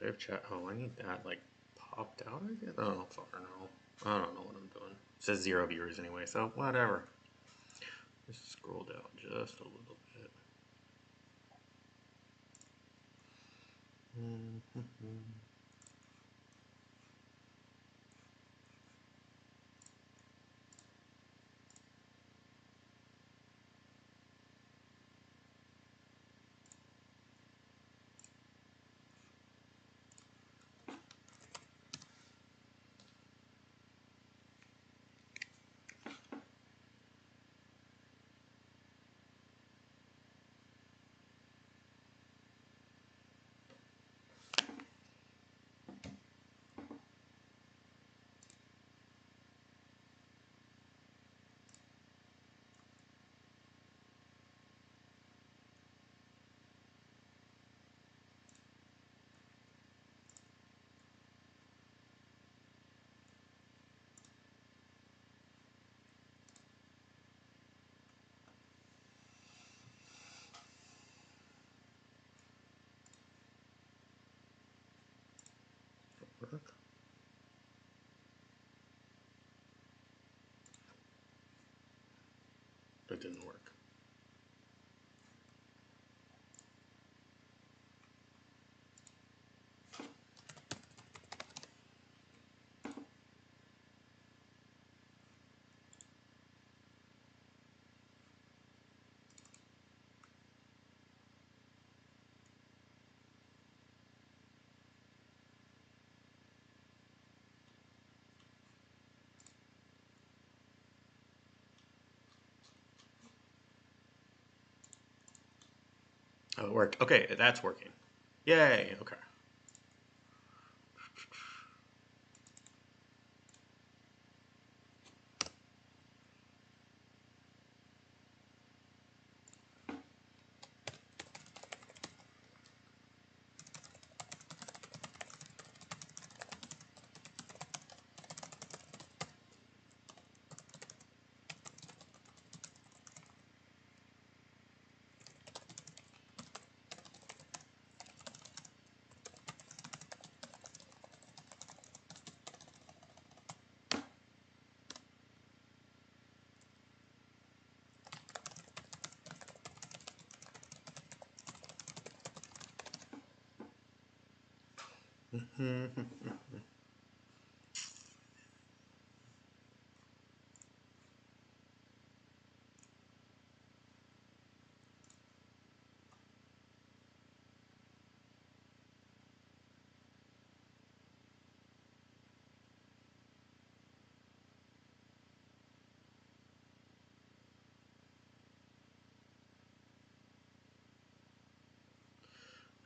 Live chat. Oh, I need that like popped out. I guess. Oh, fuck no. I don't know what I'm doing. It says 0 viewers anyway, so whatever. Just scroll down just a little bit. Work. That didn't work. Oh, it worked. Okay, that's working. Yay. Okay.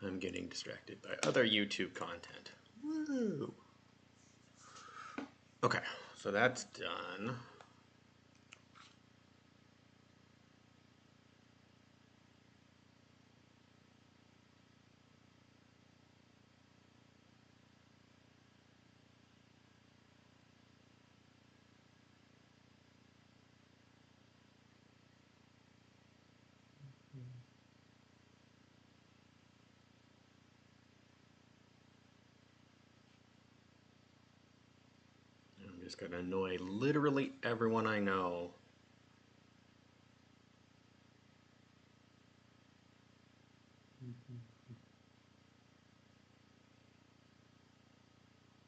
I'm getting distracted by other YouTube content. Woo! Okay, so that's done. I'm just going to annoy literally everyone I know.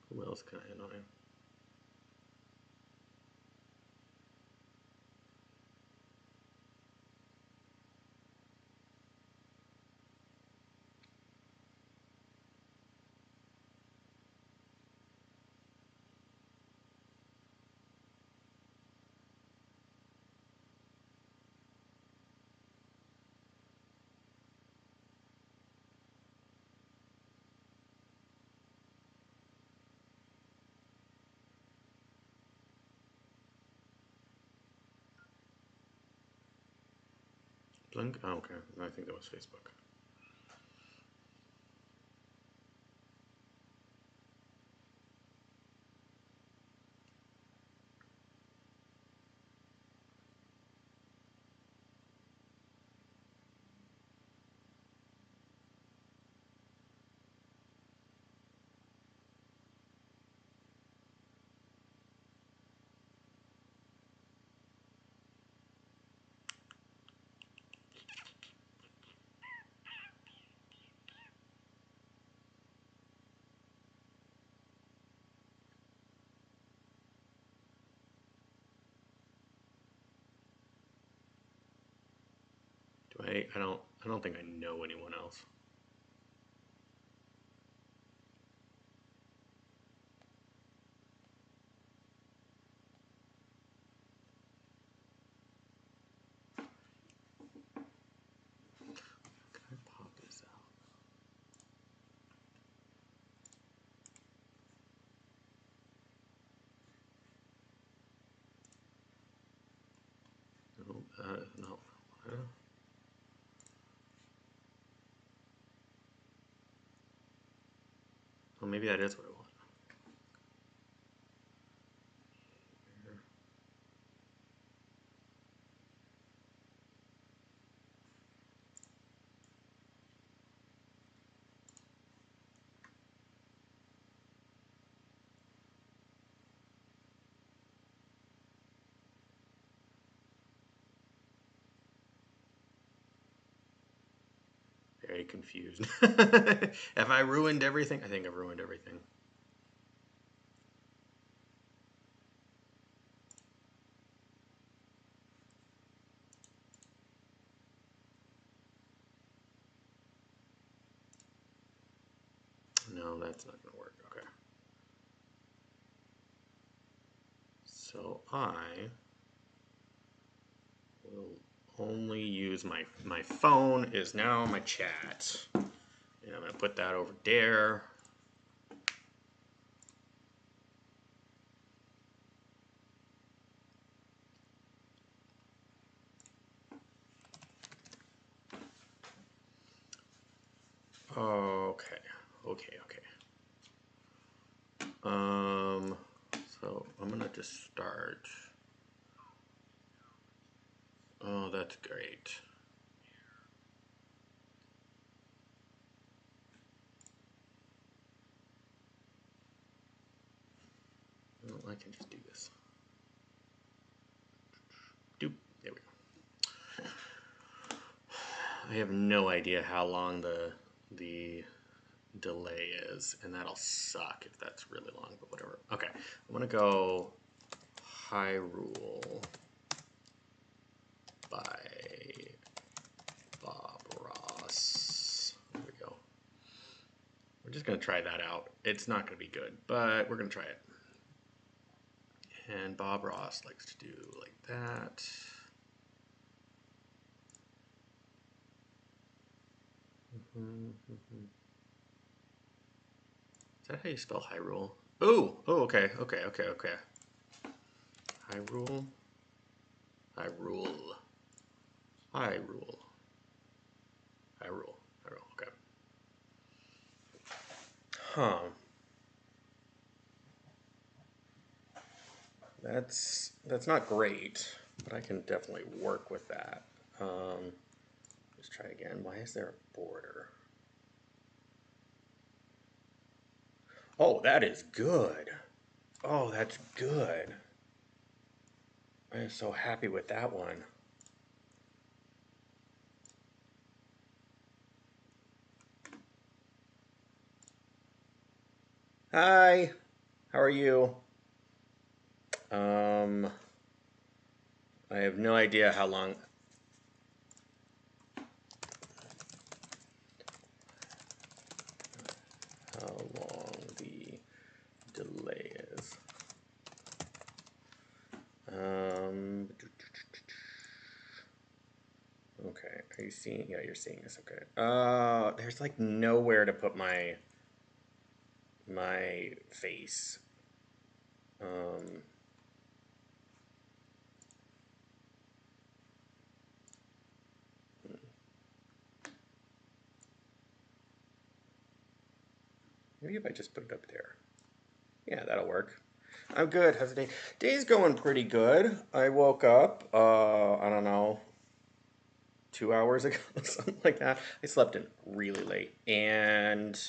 Who else can I annoy? Blink? Oh, okay. I think that was Facebook. right? I don't think I know anyone else. Can I pop this out? No, no. Well, maybe that is what I want. Very confused. Have I ruined everything? I think I've ruined everything. No, that's not going to work. Okay. So I will only use my phone is now my chat. And I'm going to put that over there. Okay. So I'm going to just start. Oh, that's great. Well, I can just do this. Doop. There we go. I have no idea how long the delay is, and that'll suck if that's really long, but whatever. Okay, I'm gonna go Hyrule by Bob Ross. There we go. We're just gonna try that out. It's not gonna be good, but we're gonna try it. And Bob Ross likes to do like that. Is that how you spell Hyrule? Oh, okay. Hyrule. Okay. Huh. That's not great, but I can definitely work with that. Let's try again. Why is there a border? Oh, that is good. Oh, that's good. I am so happy with that one. Hi, how are you? I have no idea how long the delay is. Okay, are you seeing? Yeah, you're seeing this. Okay. There's like nowhere to put my face. Maybe if I just put it up there. Yeah, that'll work. I'm good. How's the day? Day's going pretty good. I woke up, I don't know, 2 hours ago, something like that. I slept in really late, and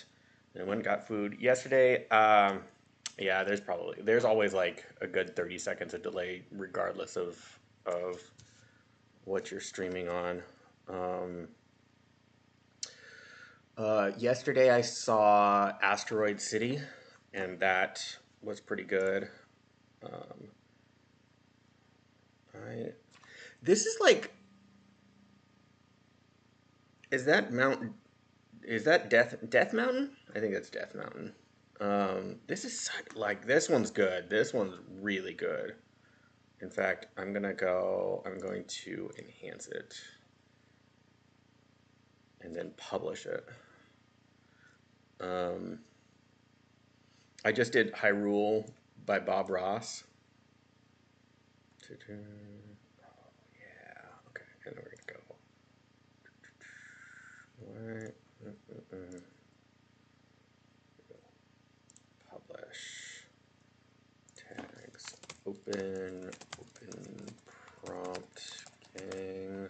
then went and got food yesterday. Yeah, there's always like a good 30 seconds of delay, regardless of what you're streaming on. Yesterday I saw Asteroid City, and that was pretty good. Um, I this is like Is that mountain? Is that Death Mountain? I think that's Death Mountain. This is like this one's good. This one's really good. In fact, I'm gonna go. I'm going to enhance it and then publish it. Um, I just did Hyrule by Bob Ross. Oh, yeah. Okay, and we're gonna go. What? Publish tags. Open prompt gang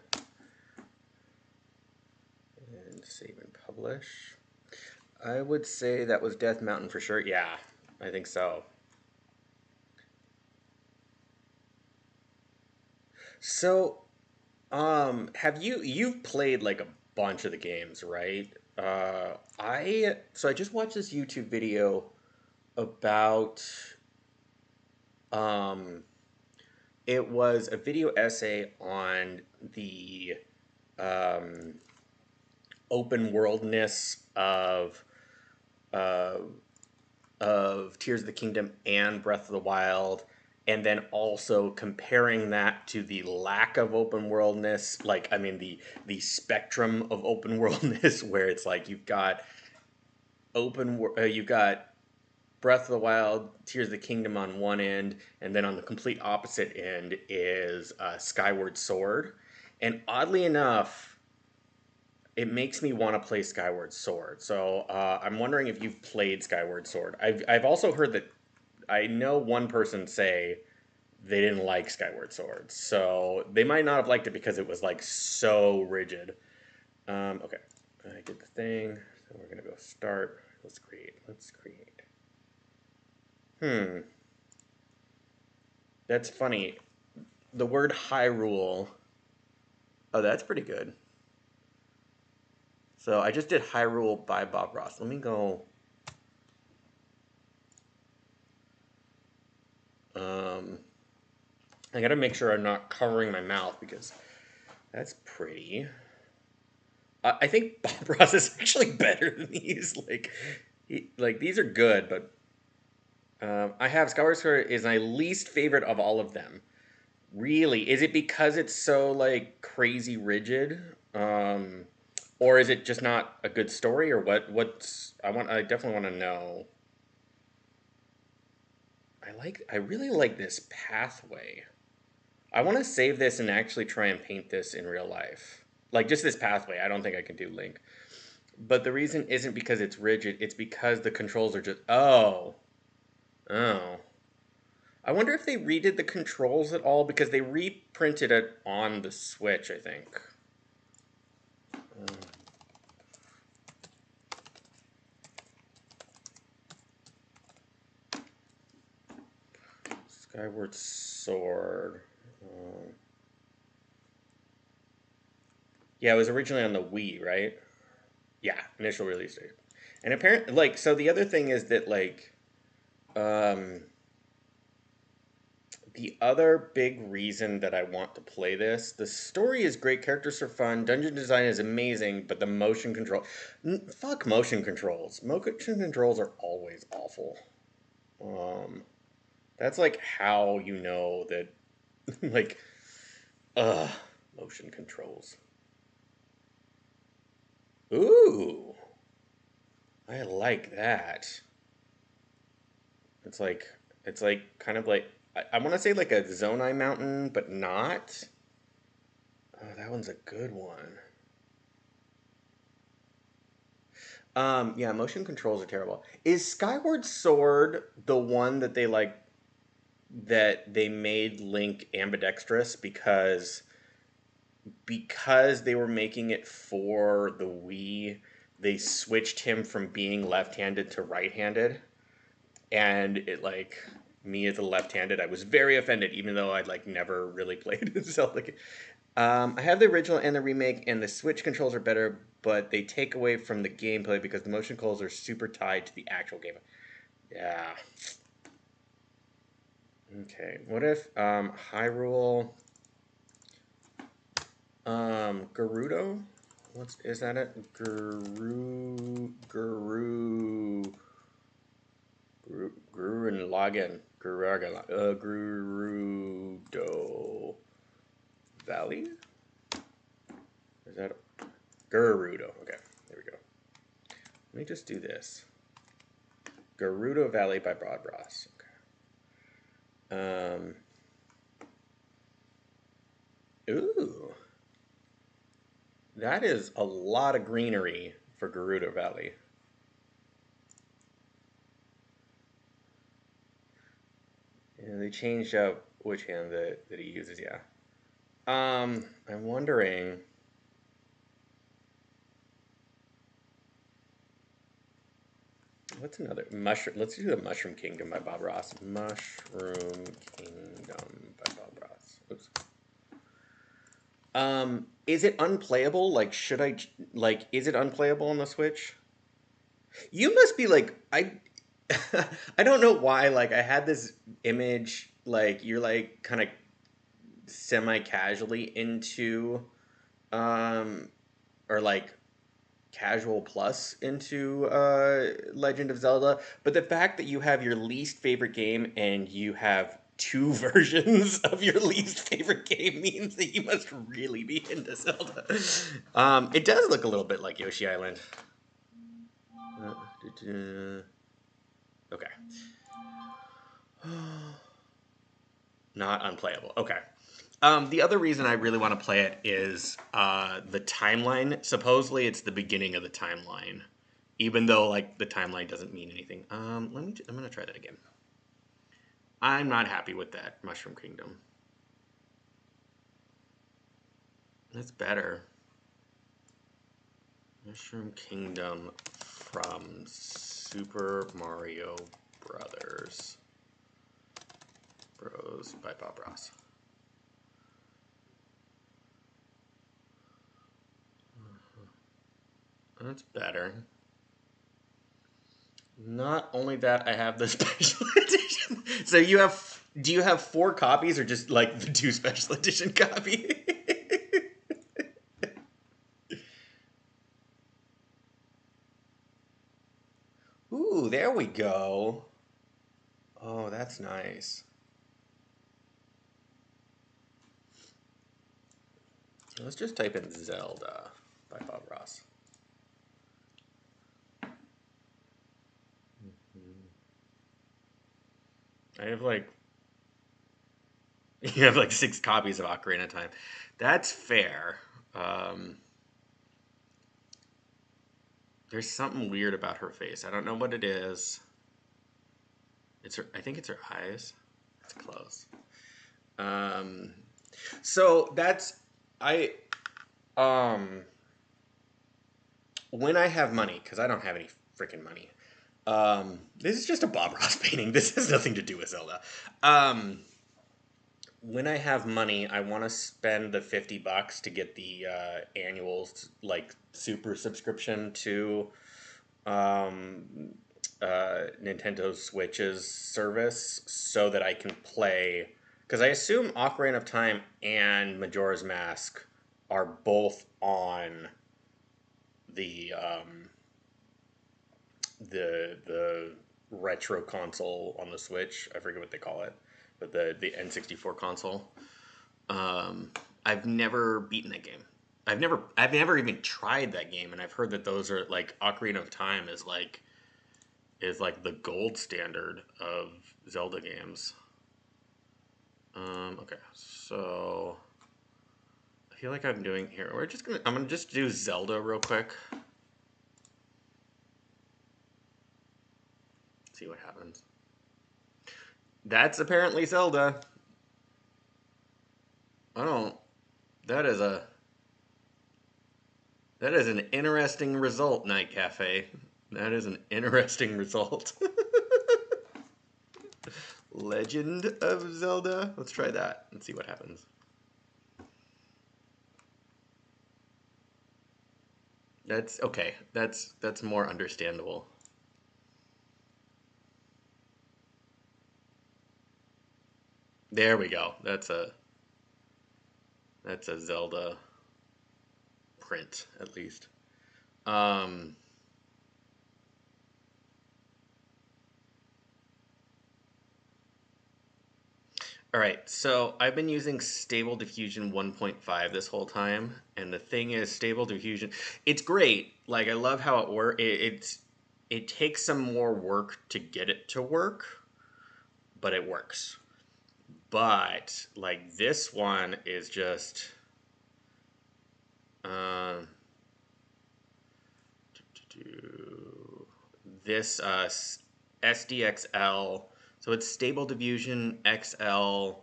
and save and publish. I would say that was Death Mountain for sure. Yeah, I think so. So, have you've played like a bunch of the games, right? I just watched this YouTube video about um it was a video essay on the um open worldness uh of Tears of the Kingdom and Breath of the Wild, and then also comparing that to the lack of open worldness, like I mean the spectrum of open worldness, where it's like you've got Breath of the Wild, Tears of the Kingdom on one end, and then on the complete opposite end is Skyward Sword, and oddly enough, it makes me want to play Skyward Sword. So I'm wondering if you've played Skyward Sword. I've also heard that I know one person say they didn't like Skyward Sword, so they might not have liked it because it was like so rigid. Okay, I did the thing. So we're gonna go start. Let's create. Let's create. Hmm, that's funny. The word Hyrule. Oh, that's pretty good. So I just did Hyrule by Bob Ross. Let me go. Um, I gotta make sure I'm not covering my mouth because that's pretty. I think Bob Ross is actually better than these. Like these are good, but I have Skyward Sword is my least favorite of all of them. Really, is it because it's so like crazy rigid, or is it just not a good story, or what? What's I want? I definitely want to know. I really like this pathway. I want to save this and actually try and paint this in real life. Like just this pathway. I don't think I can do Link. But the reason isn't because it's rigid, it's because the controls are just oh. Oh. I wonder if they redid the controls at all because they reprinted it on the Switch, I think. Skyward Sword. Um, yeah, it was originally on the Wii, right? Yeah, initial release date. And apparently, like, so the other thing is that, like, um, the other big reason that I want to play this, the story is great, characters are fun, dungeon design is amazing, but the motion control, fuck motion controls. Motion controls are always awful. Um, that's like how you know that, like, uh, motion controls. Ooh, I like that. It's like, it's like kind of like, I want to say like a Zonai Mountain, but not. Oh, that one's a good one. Yeah, motion controls are terrible. Is Skyward Sword the one that they like that they made Link ambidextrous because they were making it for the Wii, they switched him from being left-handed to right-handed, and it like me as a left-handed, I was very offended, even though I'd like never really played Zelda. I have the original and the remake, and the Switch controls are better, but they take away from the gameplay because the motion controls are super tied to the actual game. Yeah. Okay. What if Hyrule Gerudo? Is that it? Gurun Lagan. Gerudo Valley? Is that Gerudo? Okay, there we go. Let me just do this. Gerudo Valley by Bob Ross. Okay. Ooh. That is a lot of greenery for Gerudo Valley. And they changed up which hand that he uses, yeah. I'm wondering. What's another mushroom? Let's do the Mushroom Kingdom by Bob Ross. Mushroom Kingdom by Bob Ross. Oops. Is it unplayable? Like, should I like? Is it unplayable on the Switch? You must be like I. I don't know why. Like, I had this image. Like, you're like kind of semi-casually into, um, or like casual plus into Legend of Zelda, but the fact that you have your least favorite game and you have two versions of your least favorite game means that you must really be into Zelda. It does look a little bit like Yoshi Island. Okay. Not unplayable. Okay. The other reason I really want to play it is the timeline. Supposedly, it's the beginning of the timeline, even though like the timeline doesn't mean anything. I'm gonna try that again. I'm not happy with that Mushroom Kingdom. That's better. Mushroom Kingdom from Super Mario Brothers. Bros by Bob Ross. That's better. Not only that, I have the special edition. So you have, do you have 4 copies or just like the 2 special edition copy? Ooh, there we go. Oh, that's nice. Let's just type in Zelda by Bob Ross. I have like you have like 6 copies of Ocarina of Time. That's fair. Um, there's something weird about her face. I don't know what it is. It's her. I think it's her eyes. It's close. Um, so that's I. Um, when I have money, because I don't have any freaking money. This is just a Bob Ross painting. This has nothing to do with Zelda. Um, when I have money, I want to spend the $50 to get the annual like super subscription to um, Nintendo Switch's service so that I can play. Because I assume Ocarina of Time and Majora's Mask are both on the the retro console on the Switch. I forget what they call it, but the N64 console. Um, I've never beaten that game. I've never even tried that game, and I've heard that those are like Ocarina of Time is like the gold standard of Zelda games. Okay, so I feel like I'm doing here. I'm gonna just do Zelda real quick. See what happens. That's apparently Zelda. I don't. That is a. That is an interesting result, Night Cafe. That is an interesting result. Legend of Zelda. Let's try that and see what happens. That's okay. That's more understandable. There we go. That's a Zelda print, at least. Um, all right, so I've been using Stable Diffusion 1.5 this whole time, and the thing is, Stable Diffusion, it's great. Like, I love how it works. It takes some more work to get it to work, but it works. But like this one is just, um, this SDXL. So it's Stable Diffusion XL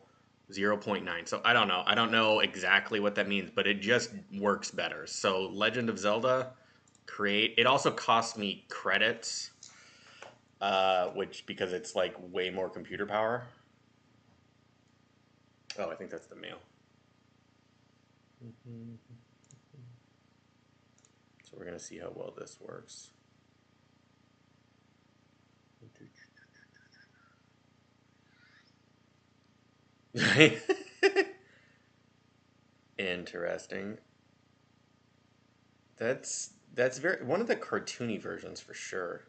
0.9. So I don't know. I don't know exactly what that means, but it just works better. So Legend of Zelda, create. It also costs me credits, which because it's like way more computer power. Oh, I think that's the mail. So we're gonna see how well this works. Interesting. That's very one of the cartoony versions for sure.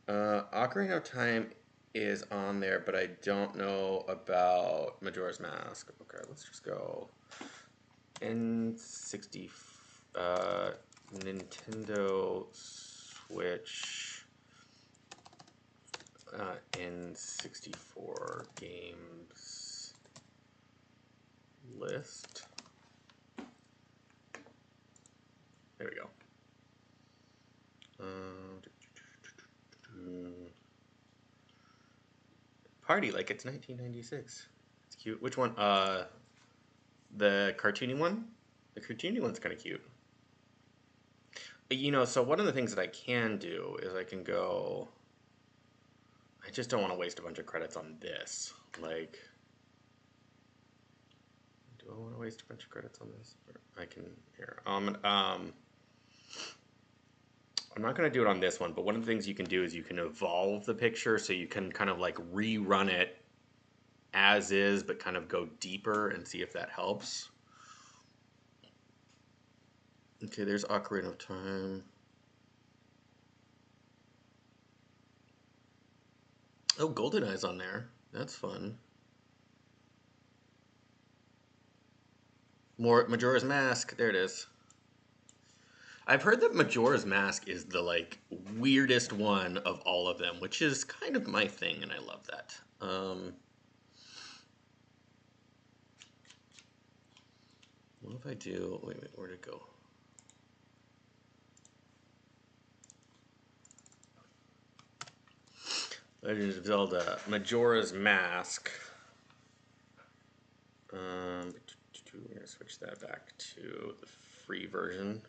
Ocarina of Time is on there, but I don't know about Majora's Mask. Okay, let's just go N60, uh, Nintendo Switch, N64 games list. There we go. Party like it's 1996. It's cute. Which one? The cartoony one? The cartoony one's kind of cute. You know, so one of the things that I can do is I can go. I just don't want to waste a bunch of credits on this. Like, do I want to waste a bunch of credits on this? Or I can here. I'm not going to do it on this one, but one of the things you can do is you can evolve the picture so you can kind of like rerun it as is, but kind of go deeper and see if that helps. Okay, there's Ocarina of Time. Oh, GoldenEye's on there. That's fun. More Majora's Mask. There it is. I've heard that Majora's Mask is the like weirdest one of all of them, which is kind of my thing, and I love that. What if I do? Wait, where'd it go? Legend of Zelda, Majora's Mask. We're gonna switch that back to the free version.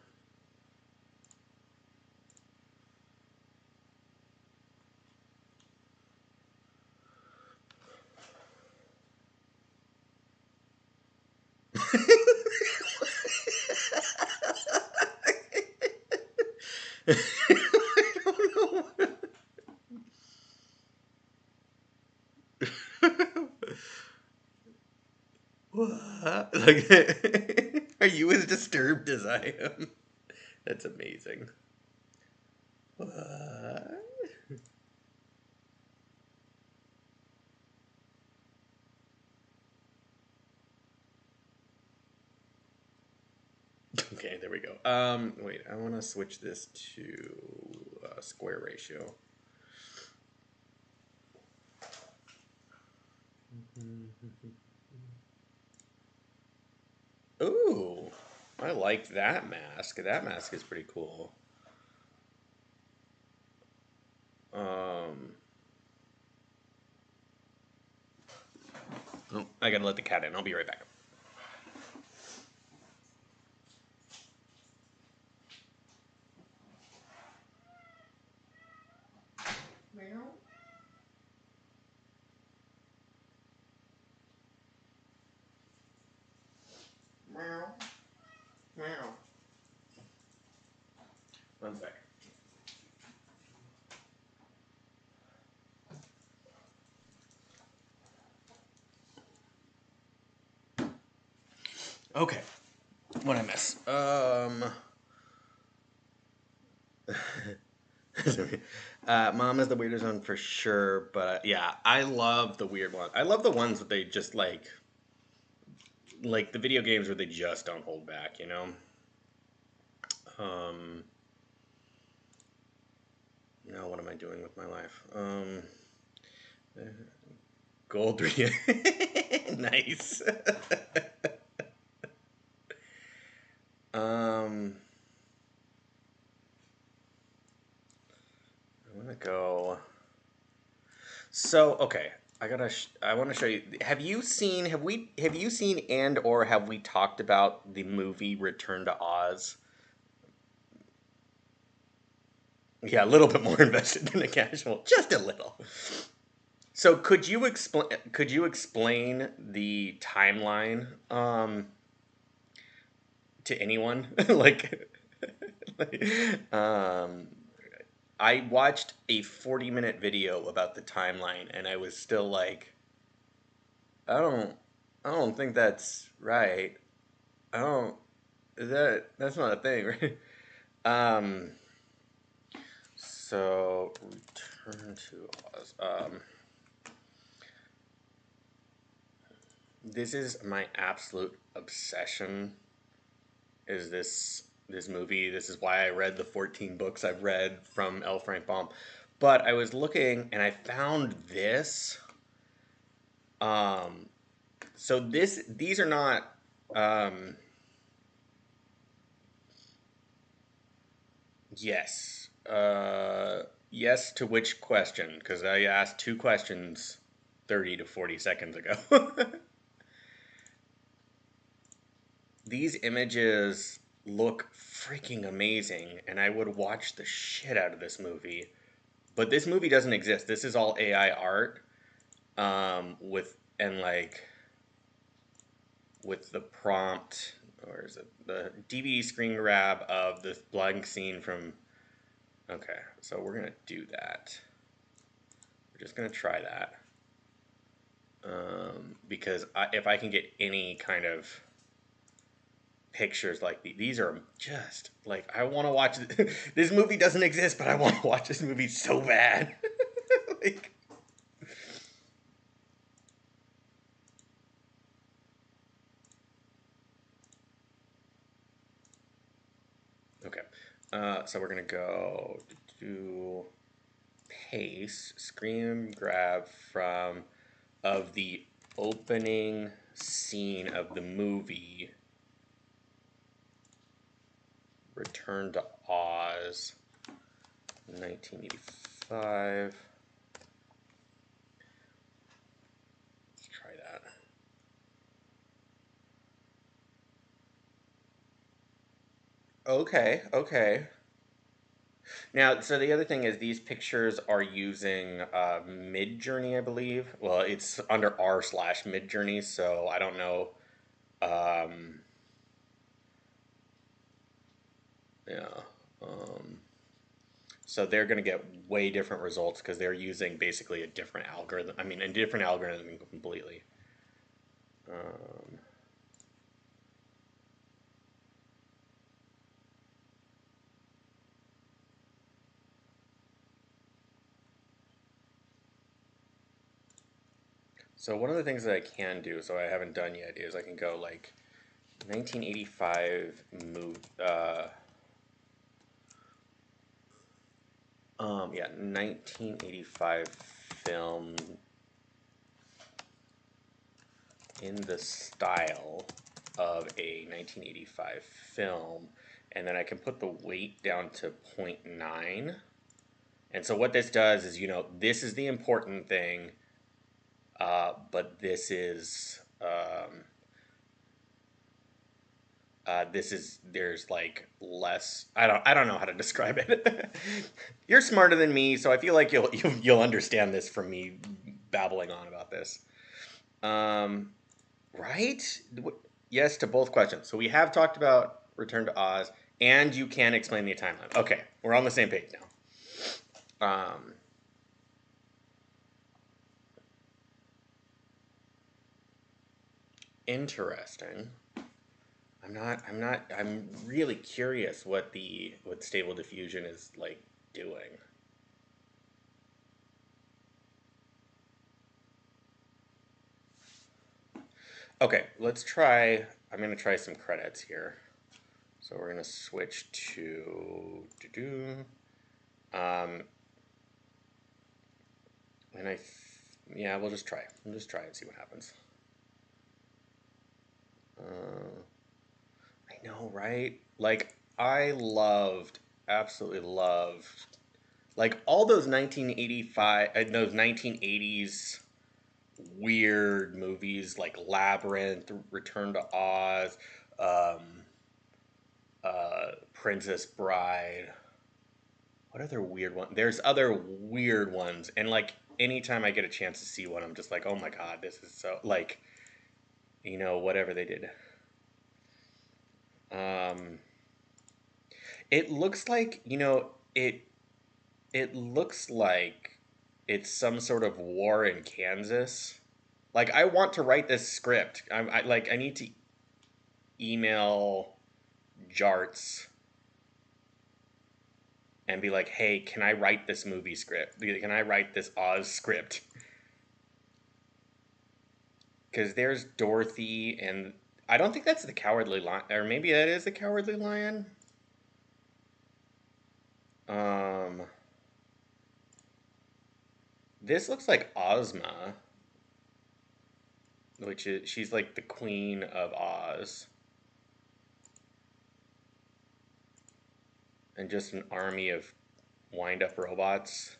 I don't know. What? Like, are you as disturbed as I am? That's amazing. What? Okay, there we go. Wait, I want to switch this to square ratio. Ooh, I like that mask. That mask is pretty cool. Oh, I gotta let the cat in. I'll be right back. Meow. Meow. Meow. One sec. Okay. What I miss? Mom is the weirdest one for sure, but yeah, I love the weird one. I love the ones that they just like the video games where they just don't hold back, you know? Um, now what am I doing with my life? Gold 3. Nice. um, I'm gonna go. So okay, I want to show you. Have you seen? Have you seen and or have we talked about the movie Return to Oz? Yeah, a little bit more invested than a casual, just a little. So could you explain the timeline to anyone? like, I watched a 40-minute video about the timeline and I was still like, I don't I don't think that's right. I don't that's not a thing, right? Um so return to Oz. This is my absolute obsession. Is this movie? This is why I read the 14 books I've read from L. Frank Baum. But I was looking and I found this. Um, so these are not. Um, yes. Yes to which question? Because I asked two questions 30 to 40 seconds ago. These images look freaking amazing, and I would watch the shit out of this movie. But this movie doesn't exist. This is all AI art, with and like with the prompt, or is it the DVD screen grab of the blank scene from. Okay, so we're gonna do that. We're just gonna try that, because if I can get any kind of pictures like these are just like I want to watch. This movie doesn't exist, but I want to watch this movie so bad. like, okay, so we're gonna go to paste screen grab from of the opening scene of the movie Return to Oz, 1985. Let's try that. Okay, okay. Now, so the other thing is these pictures are using Mid-Journey, I believe. Well, it's under r/Mid-Journey, so I don't know. Um, yeah. Um, so they're going to get way different results because they're using basically a different algorithm. I mean, a different algorithm completely. Um, so one of the things that I can do, so I haven't done yet, is I can go like 1985 move. Yeah, 1985 film in the style of a 1985 film, and then I can put the weight down to 0.9. And so what this does is, this is the important thing, but this is there's like less. I don't know how to describe it. You're smarter than me, so I feel like you'll understand this from me babbling on about this. Um, right? Yes to both questions. So we have talked about Return to Oz, and you can explain the timeline. Okay, we're on the same page now. Interesting. I'm really curious what Stable Diffusion is like doing. Okay, let's try. I'm gonna try some credits here. So we're gonna switch to um, and yeah, we'll just try. We'll just try and see what happens. Uh, I know, right? Like absolutely loved, like all those 1985, those 1980s weird movies like Labyrinth, Return to Oz, um, Princess Bride. What other weird one? There's other weird ones, and like anytime I get a chance to see one, I'm just like, oh my god, this is so like, whatever they did. Um, it looks like it looks like it's some sort of war in Kansas. Like I want to write this script. I need to email Jarts and be like, "Hey, can I write this movie script? Can I write this Oz script?" Because there's Dorothy, and I don't think that's the Cowardly Lion, or maybe that is the Cowardly Lion. Um, this looks like Ozma, which is she's like the Queen of Oz, and just an army of wind-up robots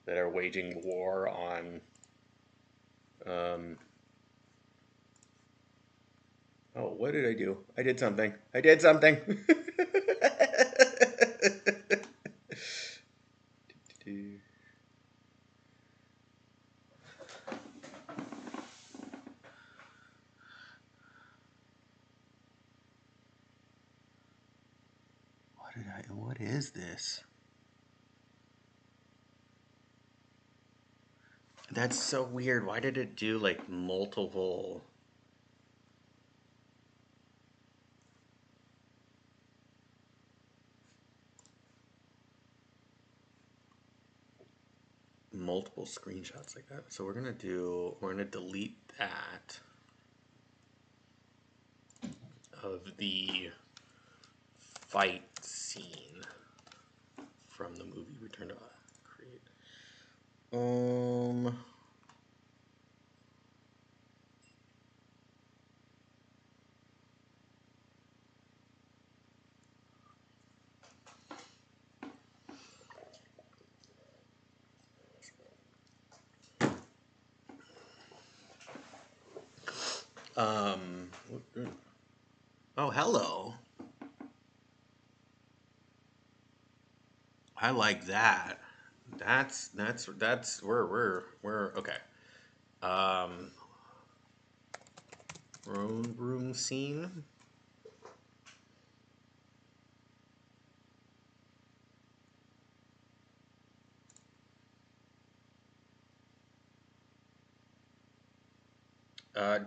that are waging war on. Um, oh, what did I do? I did something. I did something. What is this? That's so weird. Why did it do like multiple screenshots like that? So we're gonna delete that of the fight scene from the movie Return to Create. Um um oh, hello. I like that. That's we're okay. Um room scene.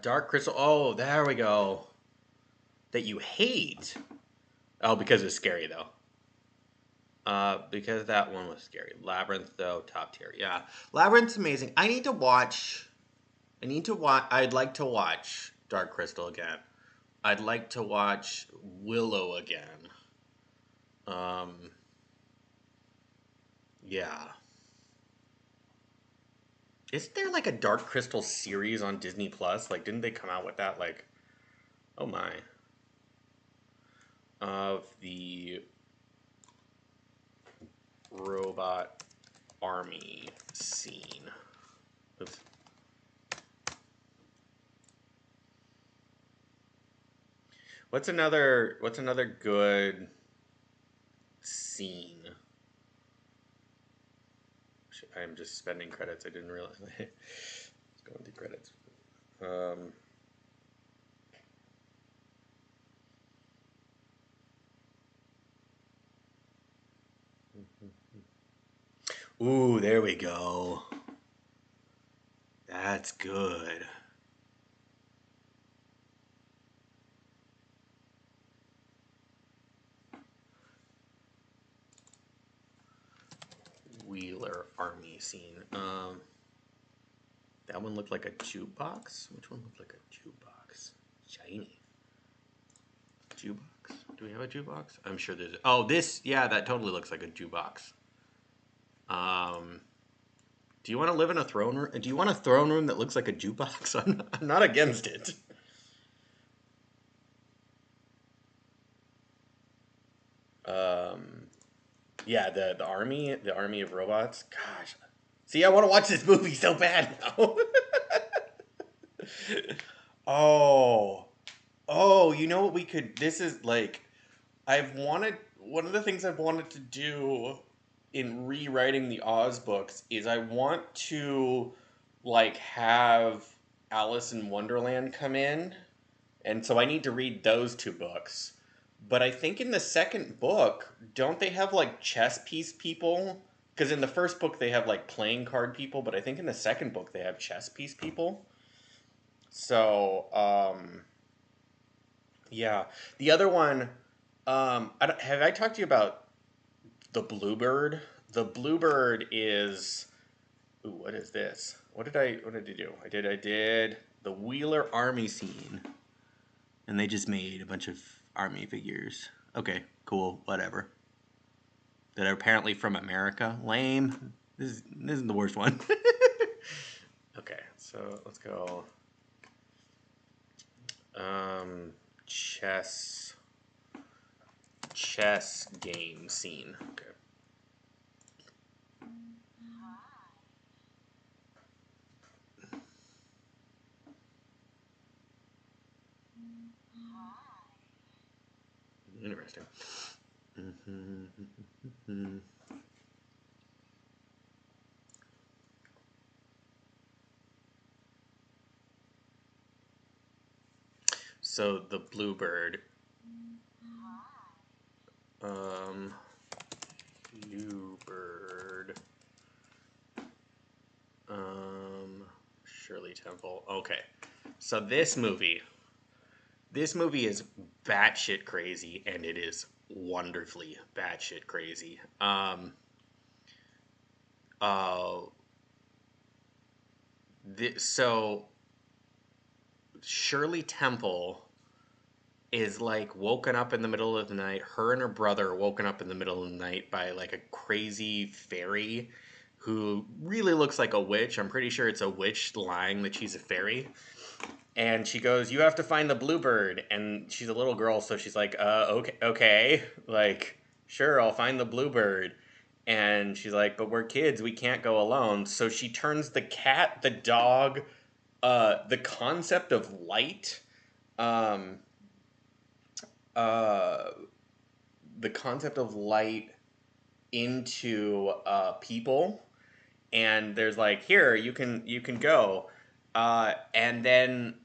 Dark Crystal. Oh, there we go. That you hate. Oh, because it's scary though. Because that one was scary. Labyrinth though, top tier. Yeah, Labyrinth's amazing. I need to watch. I need to watch. I'd like to watch Dark Crystal again. I'd like to watch Willow again. Um, yeah. Isn't there like a Dark Crystal series on Disney Plus? Like, didn't they come out with that? Like, oh my. Of the robot army scene. Oops. What's another good scene? I'm just spending credits. I didn't realize. Let's go into credits. Um, ooh, there we go. That's good. army scene. That one looked like a jukebox. Which one looked like a jukebox? Shiny. Jukebox. Do we have a jukebox? I'm sure there's. Oh, this. Yeah, that totally looks like a jukebox. Do you want to live in a throne room? Do you want a throne room that looks like a jukebox? I'm not against it. Yeah, the army of robots. Gosh, see, I want to watch this movie so bad now. Oh, oh, you know what we could? This is like I've wanted one of the things I've wanted to do in rewriting the Oz books is I want to like have Alice in Wonderland come in, and so I need to read those two books. But I think in the second book, don't they have like chess piece people? Because in the first book they have like playing card people, but I think in the second book they have chess piece people. So, yeah. The other one, have I talked to you about the Bluebird? The Bluebird is, ooh, what is this? What did I do? I did the Wheeler Army scene. And they just made a bunch of army figures. Okay, cool, whatever. That are apparently from America. Lame. This isn't the worst one. Okay, so let's go. Chess game scene. Okay. Interesting. So the Bluebird. Bluebird. Shirley Temple. Okay. So this movie is batshit crazy, and it is wonderfully batshit crazy. So Shirley Temple is like woken up in the middle of the night. Her and her brother are woken up in the middle of the night by like a crazy fairy who really looks like a witch. I'm pretty sure it's a witch lying that she's a fairy. And she goes, "You have to find the Bluebird." And she's a little girl, so she's like, okay. Like, sure, I'll find the Bluebird. And she's like, "But we're kids, we can't go alone." So she turns the cat, the dog, the concept of light, um, uh, the concept of light into people. And there's like, here, you can go. And then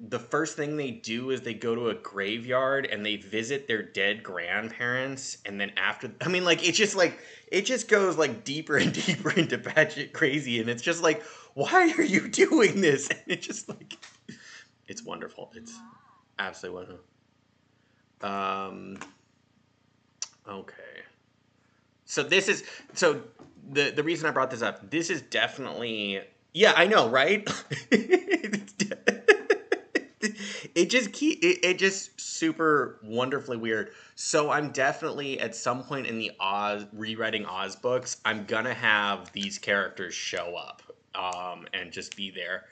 the first thing they do is they go to a graveyard and they visit their dead grandparents. And then after, I mean, like, it just goes like deeper and deeper into batshit crazy. And it's just like, why are you doing this? And it's just like, it's wonderful. It's absolutely wonderful. Okay. So this is, so the reason I brought this up, this is definitely, yeah, I know, right? It just super wonderfully weird. So I'm definitely at some point in the Oz rewriting Oz books, I'm gonna have these characters show up, and just be there.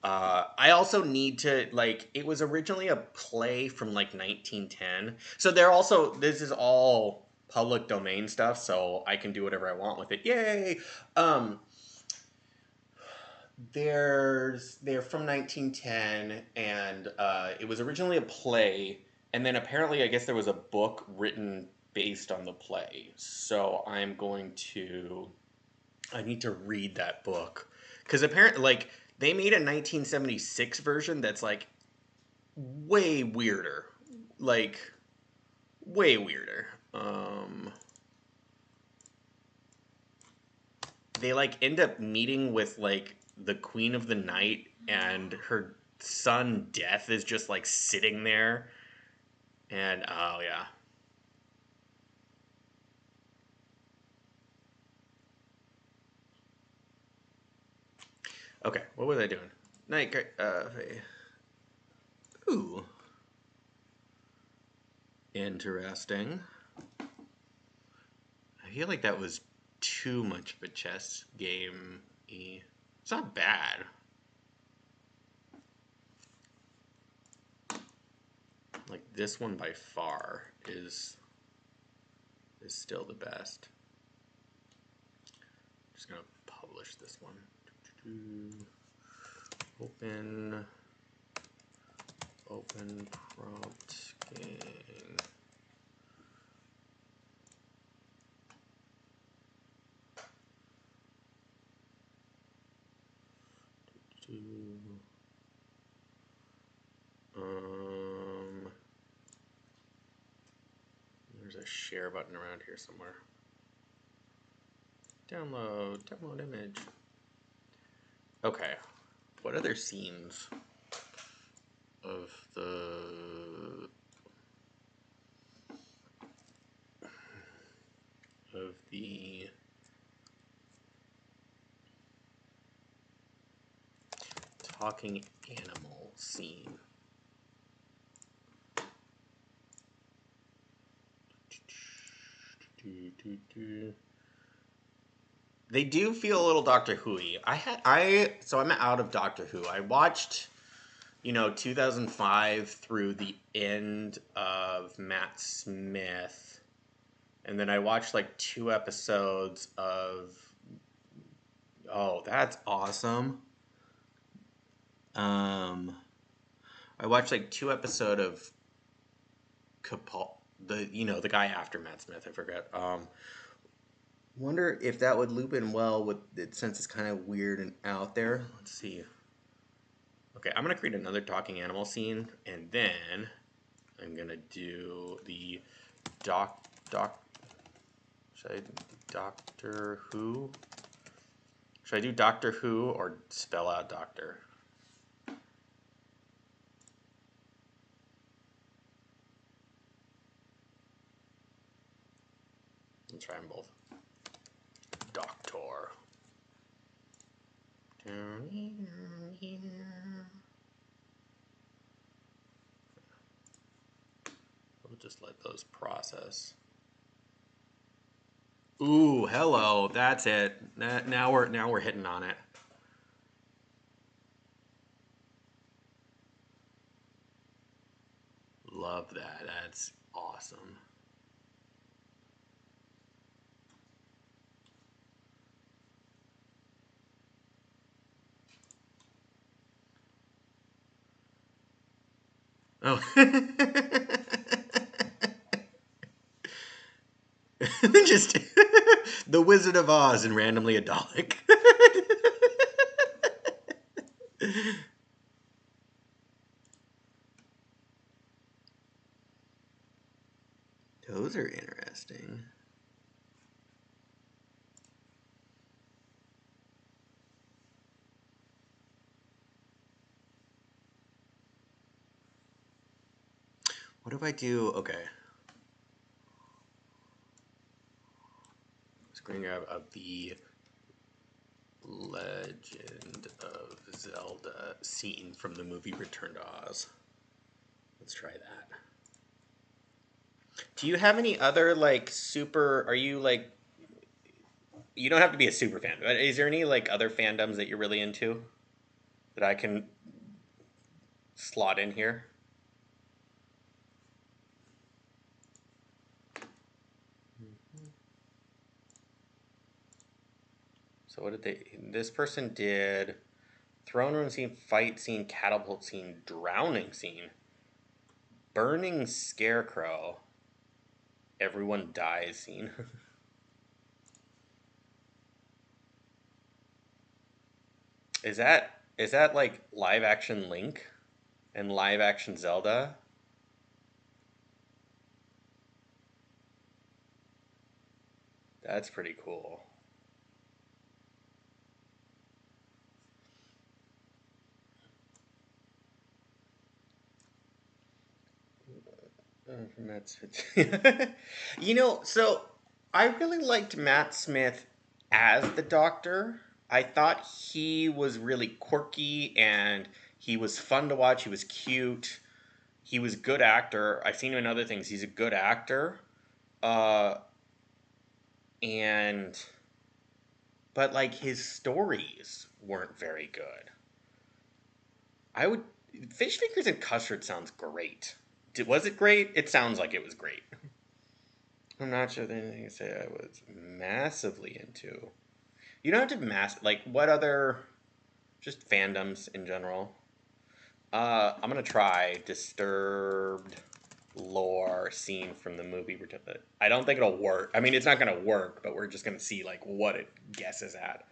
I also need to, like, it was originally a play from like 1910. So this is all public domain stuff, so I can do whatever I want with it. Yay! Um, they're from 1910, and it was originally a play, and then apparently I guess there was a book written based on the play. So I need to read that book because apparently, like, they made a 1976 version that's like way weirder, like way weirder. They like end up meeting with like the Queen of the Night, and her son Death is just like sitting there, and oh yeah. Okay, what was I doing? Night. Ooh, interesting. I feel like that was too much of a chess game. It's not bad. Like this one by far is still the best. I'm just gonna publish this one. Open prompt game. There's a share button around here somewhere. Download image. Okay, what other scenes of the talking animal scene? They do feel a little Doctor Who-y. So I'm out of Doctor Who. I watched, 2005 through the end of Matt Smith, and then I watched like 2 episodes of. Oh, that's awesome. I watched like 2 episodes of Capal, the guy after Matt Smith. I forget. Wonder if that would loop in well with it since it's kind of weird and out there. Let's see. Okay, I'm gonna create another talking animal scene, and then I'm gonna do the should I do Doctor Who? Should I do Doctor Who or spell out Doctor? Let's try them both. Doctor. We'll just let those process. Ooh, hello. That's it. Now we're hitting on it. Love that. That's awesome. Oh. Just the Wizard of Oz and randomly a Dalek. Those are interesting. What if I do? Okay. Screen grab of the Legend of Zelda scene from the movie Return to Oz. Let's try that. Do you have any other like super? Are you like? You don't have to be a super fan, but is there any like other fandoms that you're really into that I can slot in here? So what did they? This person did throne room scene, fight scene, catapult scene, drowning scene, burning scarecrow, everyone dies scene. Is that like live action Link and live action Zelda? That's pretty cool. Matt Smith. So I really liked Matt Smith as the Doctor. I thought he was really quirky and he was fun to watch. He was cute. He was a good actor. I've seen him in other things. He's a good actor. Uh, and but like his stories weren't very good. I would Fish fingers and custard sounds great. Was it great? It sounds like it was great. I'm not sure there's anything to say I was massively into. You don't have to like what other just fandoms in general. I'm gonna try Disturbed lore scene from the movie. I don't think it'll work. I mean, it's not gonna work, but we're just gonna see like what it guesses at.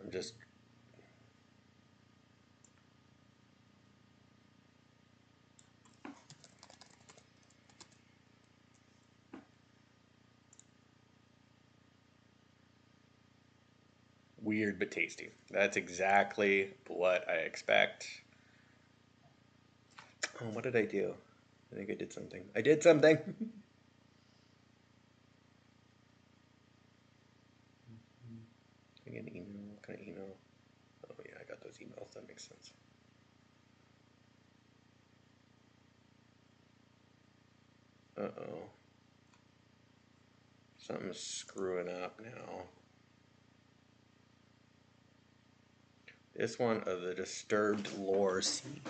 I'm just weird but tasty. That's exactly what I expect. Oh, what did I do? I think I did something. I did something. I get an email. What kind of email? Oh yeah, I got those emails. That makes sense. Uh-oh. Something's screwing up now. This one of the disturbed lore scene.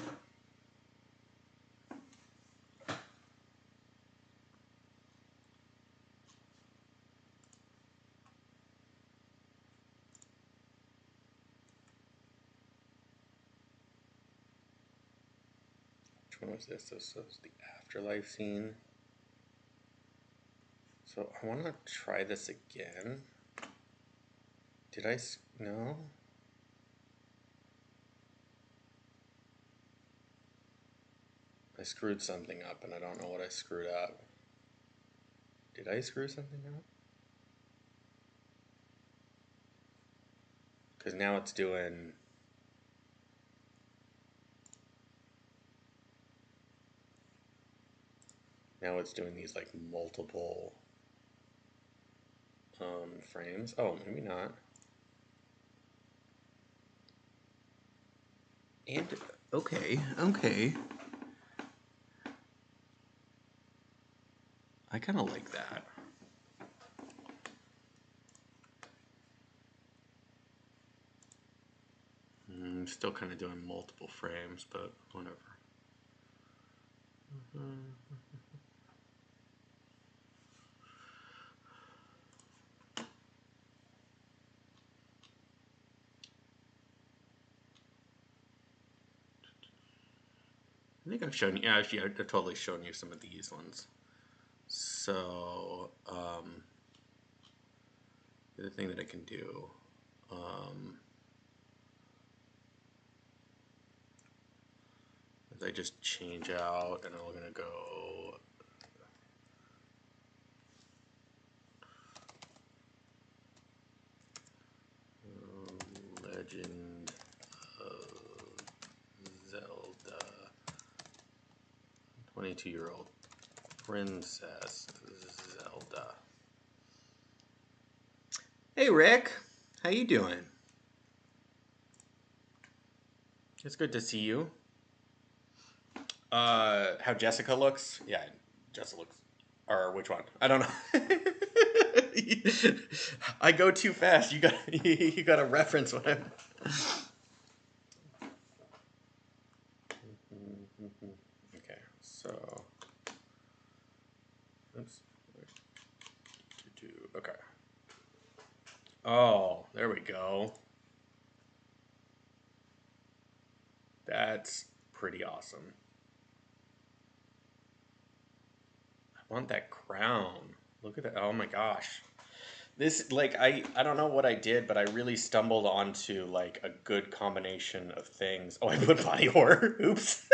Which one was this? This was the afterlife scene. So I want to try this again. Did I? No? I screwed something up and I don't know what I screwed up. Did I screw something up? Because now it's doing... Now it's doing these like multiple frames. Oh, maybe not. And okay. I kind of like that. I'm still kind of doing multiple frames, but whatever. I think I've shown you. Yeah, actually, I've totally shown you some of these ones. So, the other thing that I can do, is I just change out, and I'm gonna go. Legend of Zelda. 22-year-old Princess Zelda. Hey Rick, how you doing? It's good to see you. How Jessica looks? Yeah, Jessica looks. Or which one? I don't know. I go too fast. You got to reference what I'm. Okay, so. Oops. Okay. Oh, there we go. That's pretty awesome. I want that crown. Look at that. Oh my gosh. This, like, I don't know what I did, but I really stumbled onto, like, a good combination of things. Oh, I put body horror. Oops.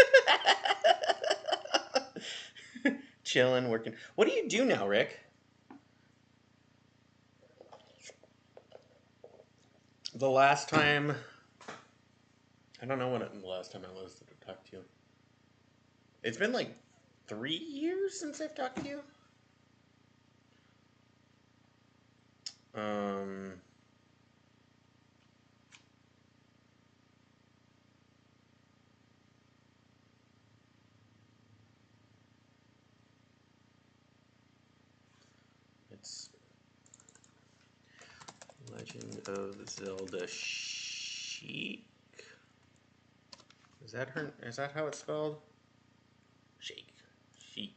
Chilling, working. What do you do now, Rick? The last time, I don't know when the last time I was to talk to you. It's been like 3 years since I've talked to you. Um, it's Legend of Zelda Sheik. Is that her? Is that how it's spelled? Sheik. Sheik.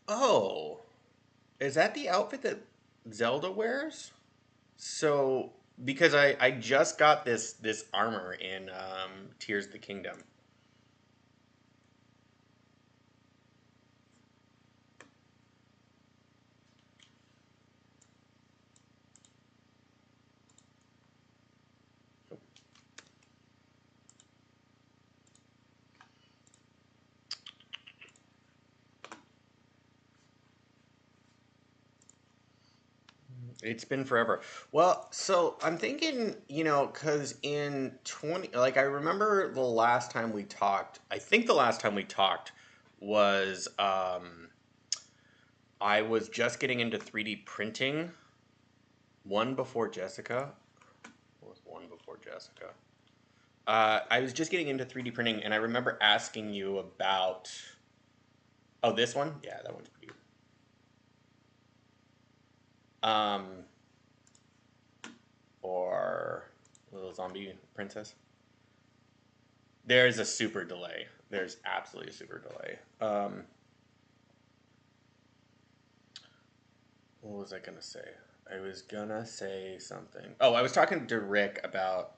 Oh, is that the outfit that Zelda wears? So, because I just got this armor in Tears of the Kingdom. It's been forever. Well, so I'm thinking, because in 20, like I remember the last time we talked, I think the last time we talked was I was just getting into 3D printing. One before Jessica. What was one before Jessica? I was just getting into 3D printing, and I remember asking you about. Oh, this one? Yeah, that one's pretty good. Or Little Zombie Princess. There's a super delay. There's absolutely a super delay. What was I gonna say? I was gonna say something. Oh, I was talking to Rick about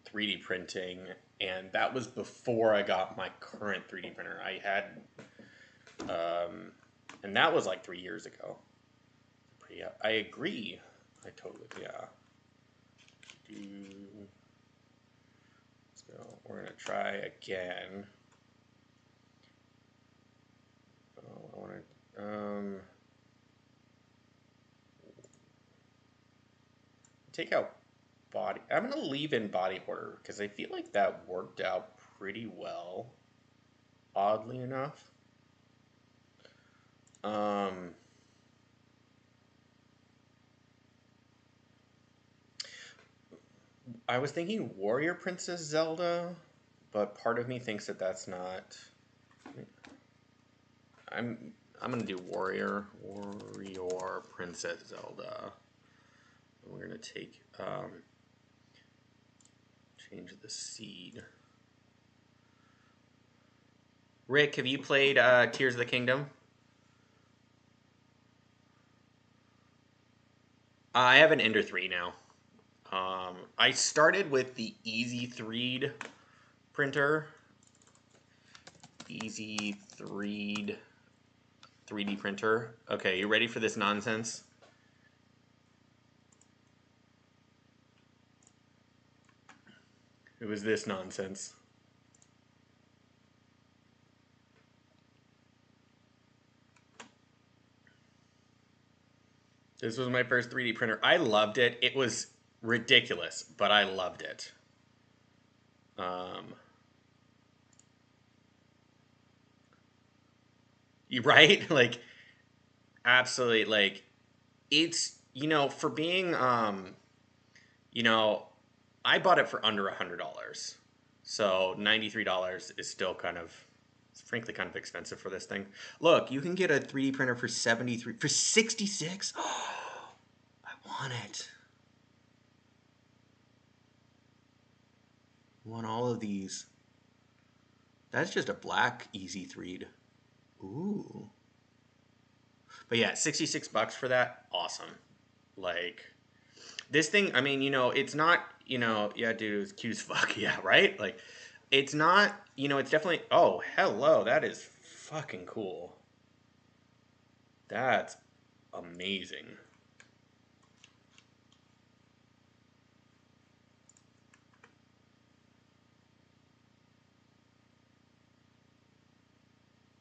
3D printing, and that was before I got my current 3D printer. I had, and that was like 3 years ago. Pretty. I agree. I totally. Yeah. So we're gonna try again. Oh, I want to take out body. I'm gonna leave in body order because I feel like that worked out pretty well. Oddly enough. I was thinking Warrior Princess Zelda, but part of me thinks that that's not. I'm gonna do Warrior Princess Zelda. We're gonna take change the seed. Rick, have you played Tears of the Kingdom? I have an Ender 3 now. I started with the Easy 3'd printer. Easy 3'd 3D printer. Okay, you ready for this nonsense? It was this nonsense. This was my first 3D printer. I loved it. It was ridiculous, but I loved it. You right? Like absolutely like it's for being I bought it for under $100. So $93 is still kind of frankly kind of expensive for this thing. Look, you can get a 3D printer for 73 for 66. Oh, I want it. I want all of these. That's just a black Easy 3'd. Ooh. But yeah, $66 for that. Awesome. Like this thing, I mean, it's not, yeah, dude, it was cute as fuck. Yeah, right? Like it's not, it's definitely, oh, hello. That is fucking cool. That's amazing.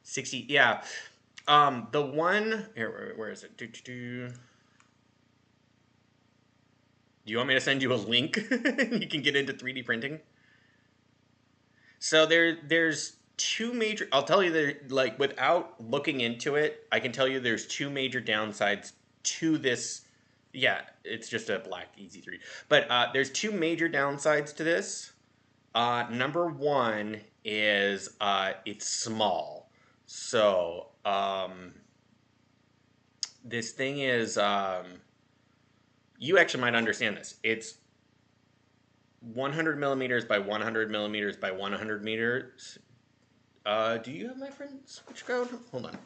$60, yeah. The one here, where is it? Do you want me to send you a link? You can get into 3D printing. So there's two major. I'll tell you there, like without looking into it, I can tell you there's two major downsides to this. Yeah, it's just a black easy 3. But there's two major downsides to this. Number one is it's small. So this thing is you actually might understand this. It's 100 millimeters by 100 millimeters by 100 meters. Do you have my friend switch code? Hold on.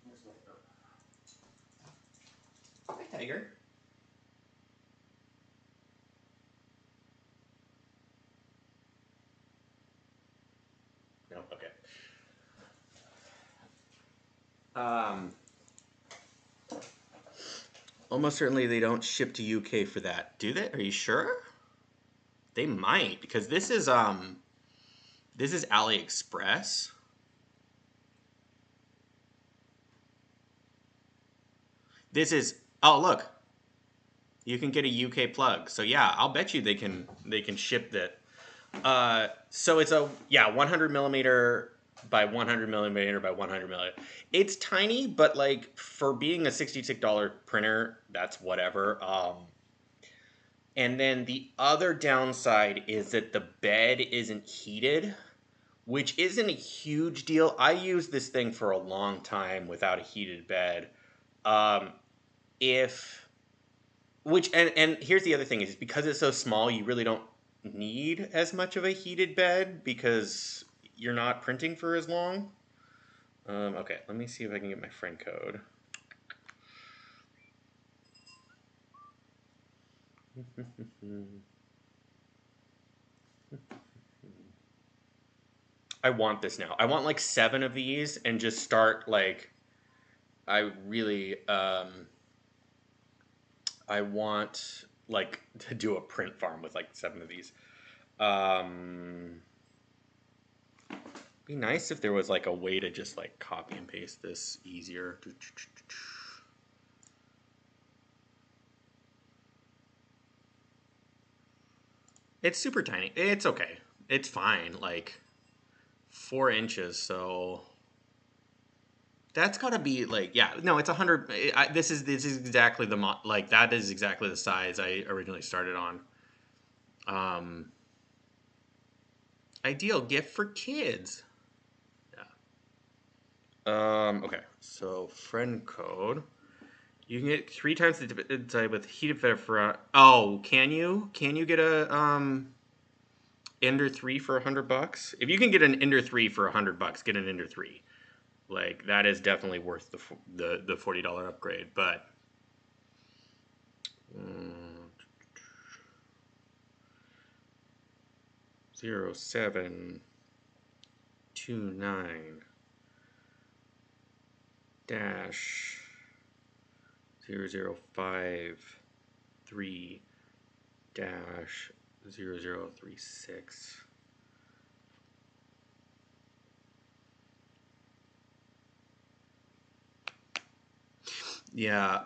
Where's my phone? Hi, Tiger. No, okay. Um, Almost certainly they don't ship to UK for that, do they? Are you sure? They might, because this is AliExpress. This is oh look, you can get a UK plug. So yeah, I'll bet you they can ship that. So it's a 100 millimeter by 100 millimeter by 100 millimeter. It's tiny, but like for being a $66 printer, that's whatever. And then the other downside is that the bed isn't heated, which isn't a huge deal. I used this thing for a long time without a heated bed. Um, if which and here's the other thing is because it's so small, you really don't need as much of a heated bed because you're not printing for as long. Okay, let me see if I can get my friend code. I want this now. I want like 7 of these and just start like I really I want like to do a print farm with like 7 of these. Be nice if there was like a way to just like copy and paste this easier. It's super tiny. It's okay. It's fine. Like 4 inches. So that's gotta be like no. It's 100. This is exactly like that is exactly the size I originally started on. Um, Ideal gift for kids. Yeah. Okay. So friend code. You can get 3 times the inside with heated fed for. Oh, can you? Can you get a Ender 3 for $100? If you can get an Ender 3 for $100, get an Ender 3. Like that is definitely worth the $40 upgrade. But 0729 dash 0053 dash 0036. Yeah.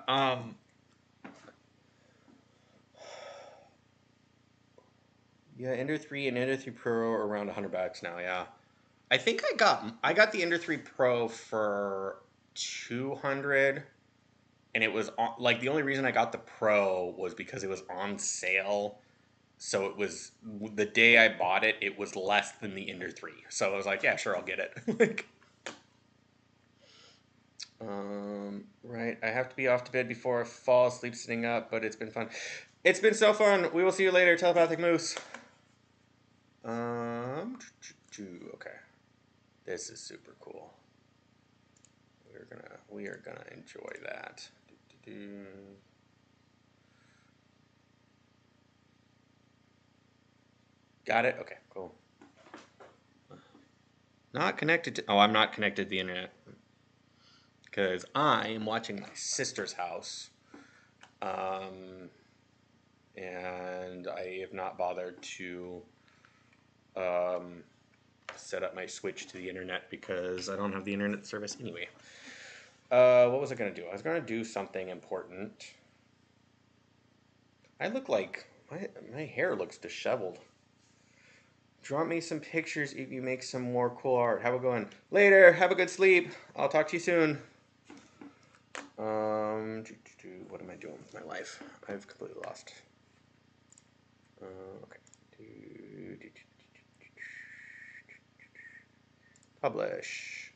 Yeah, Ender 3 and Ender 3 Pro are around $100 now. Yeah. I think I got the Ender 3 Pro for 200, and it was on, like the only reason I got the Pro was because it was on sale. So it was the day I bought it, it was less than the Ender 3. So I was like, yeah, sure, I'll get it. Like, right. I have to be off to bed before I fall asleep sitting up, but it's been fun. It's been so fun. We will see you later, telepathic moose. Okay. This is super cool. We are gonna enjoy that. Got it? Okay, cool. Not connected to. Oh, I'm not connected to the internet because I am watching my sister's house, and I have not bothered to set up my Switch to the internet because I don't have the internet service anyway. What was I gonna do? I was gonna do something important. I look like my hair looks disheveled. Draw me some pictures if you make some more cool art. Have a good one. Later. Have a good sleep. I'll talk to you soon. What am I doing with my life? I've completely lost. Okay. Publish.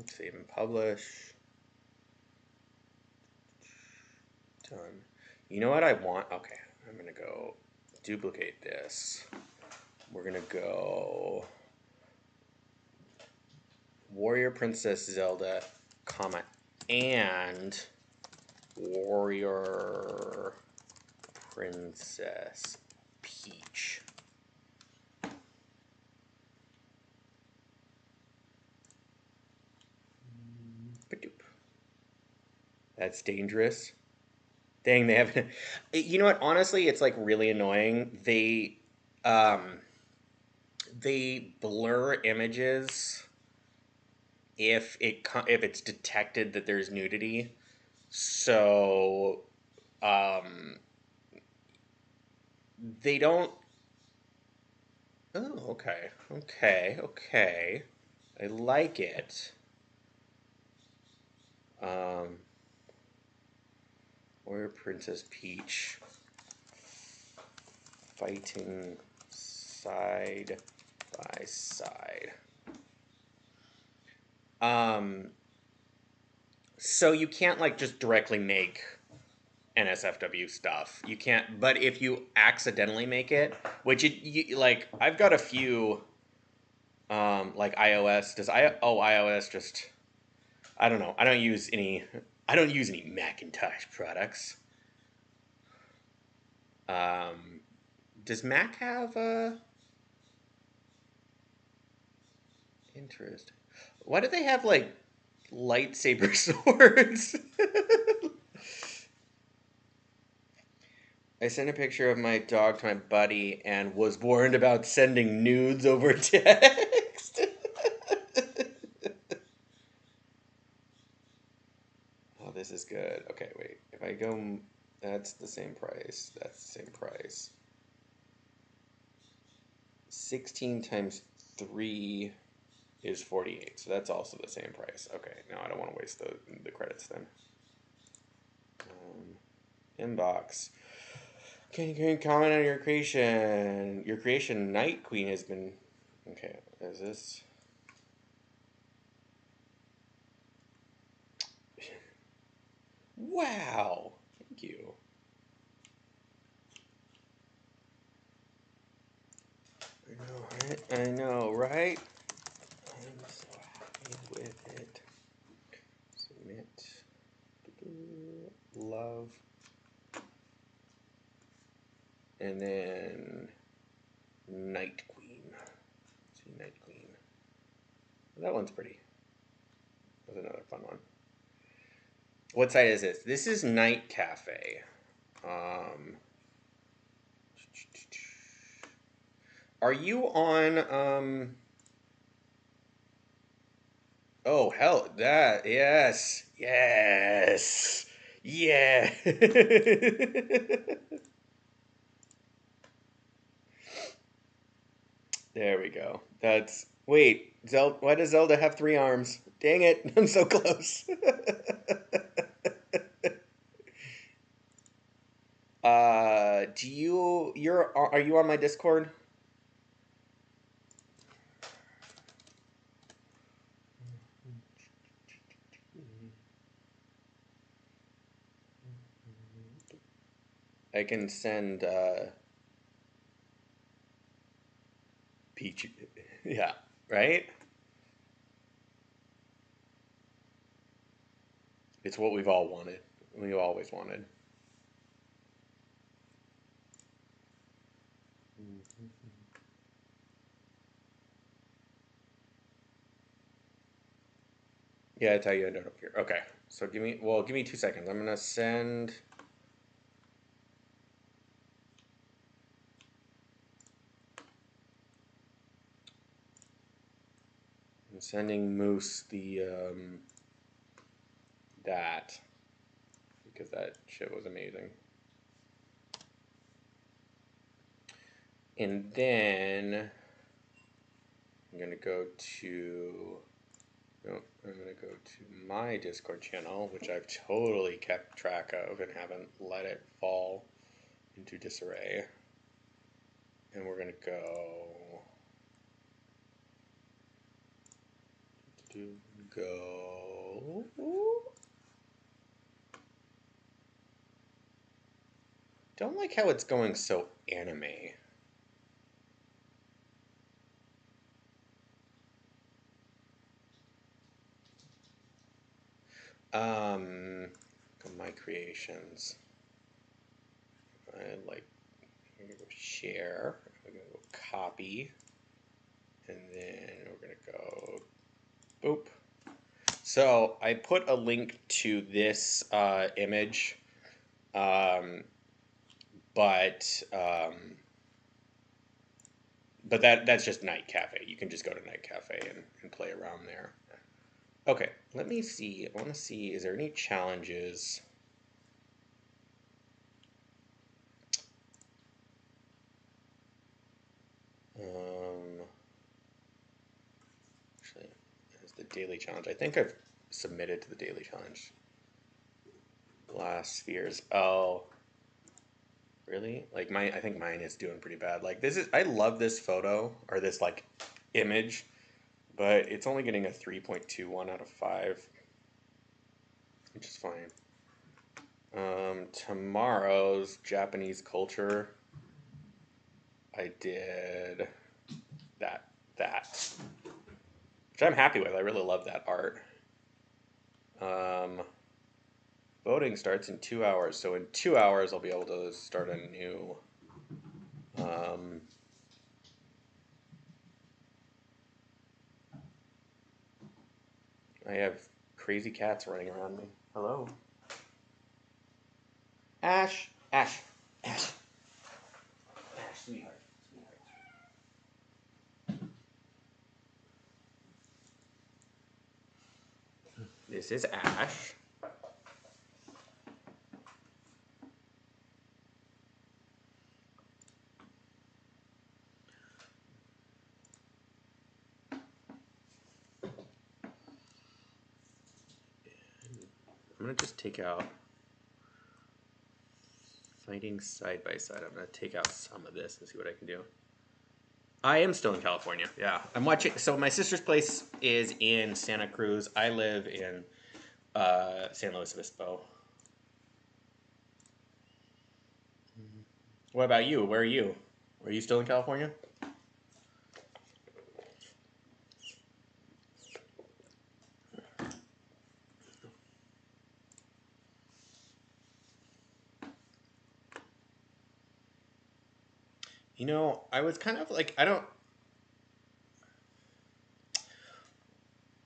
Save and publish. Done. You know what I want? Okay, I'm gonna go duplicate this. We're gonna go Warrior Princess Zelda, comma, and Warrior Princess Peach. That's dangerous. Dang, they haven't. You know what? Honestly, it's like really annoying. They blur images if it's detected that there's nudity. So, um, they don't. Oh, okay, okay. I like it. Um, Warrior Princess Peach fighting side by side. So you can't like just directly make NSFW stuff. You can't, but if you accidentally make it, which like I've got a few, like iOS. iOS just I don't know. I don't use any. I don't use any Macintosh products. Um, does Mac have interest? Why do they have like lightsaber swords? I sent a picture of my dog to my buddy and was warned about sending nudes over text. Oh, this is good. Okay, wait. If I go, that's the same price. That's the same price. 16 times 3 is 48. So that's also the same price. Okay, no, I don't want to waste the credits then. Inbox. Can you comment on your creation? Your creation, Night Queen, has been... Okay, is this... Wow! Thank you. I know, right? I'm so happy with it. Submit. Love. And then Night Queen. Let's see, Night Queen. That one's pretty. That's another fun one. What site is this? This is Night Cafe. Are you on oh hell that yes yeah There we go. That's wait, Zelda, why does Zelda have 3 arms? Dang it, I'm so close. Are you on my Discord? I can send Peach. Yeah, right? It's what we've all wanted. We've always wanted. Yeah, that's how you end up here. Okay, so give me 2 seconds. I'm gonna send. I'm sending Moose the that because that shit was amazing. And then I'm gonna go to. No, I'm gonna go to my Discord channel, which I've totally kept track of and haven't let it fall into disarray. And we're gonna go. Don't like how it's going so anime. My creations. I like. I'm gonna go share. I'm gonna go copy, and then we're gonna go boop. So I put a link to this image, um, but that's just Night Cafe. You can just go to Night Cafe and play around there. Okay, let me see. I want to see, is there any challenges? Actually, there's the daily challenge. I think I've submitted to the daily challenge. Last spheres. Oh, really? Like I think mine is doing pretty bad. Like this is, I love this photo or this like image, but it's only getting a 3.21 out of 5, which is fine. Tomorrow's Japanese culture, I did that, which I'm happy with. I really love that art. Voting starts in 2 hours, so in 2 hours I'll be able to start a new. I have crazy cats running around me. Hello, Ash, Ash, Ash, Ash, sweetheart. This is Ash. I'm gonna just take out fighting side by side. I'm gonna take out some of this and see what I can do. I am still in California. Yeah, I'm watching. So my sister's place is in Santa Cruz. I live in San Luis Obispo. What about you? Where are you? Are you still in California? You know, I was kind of like, I don't.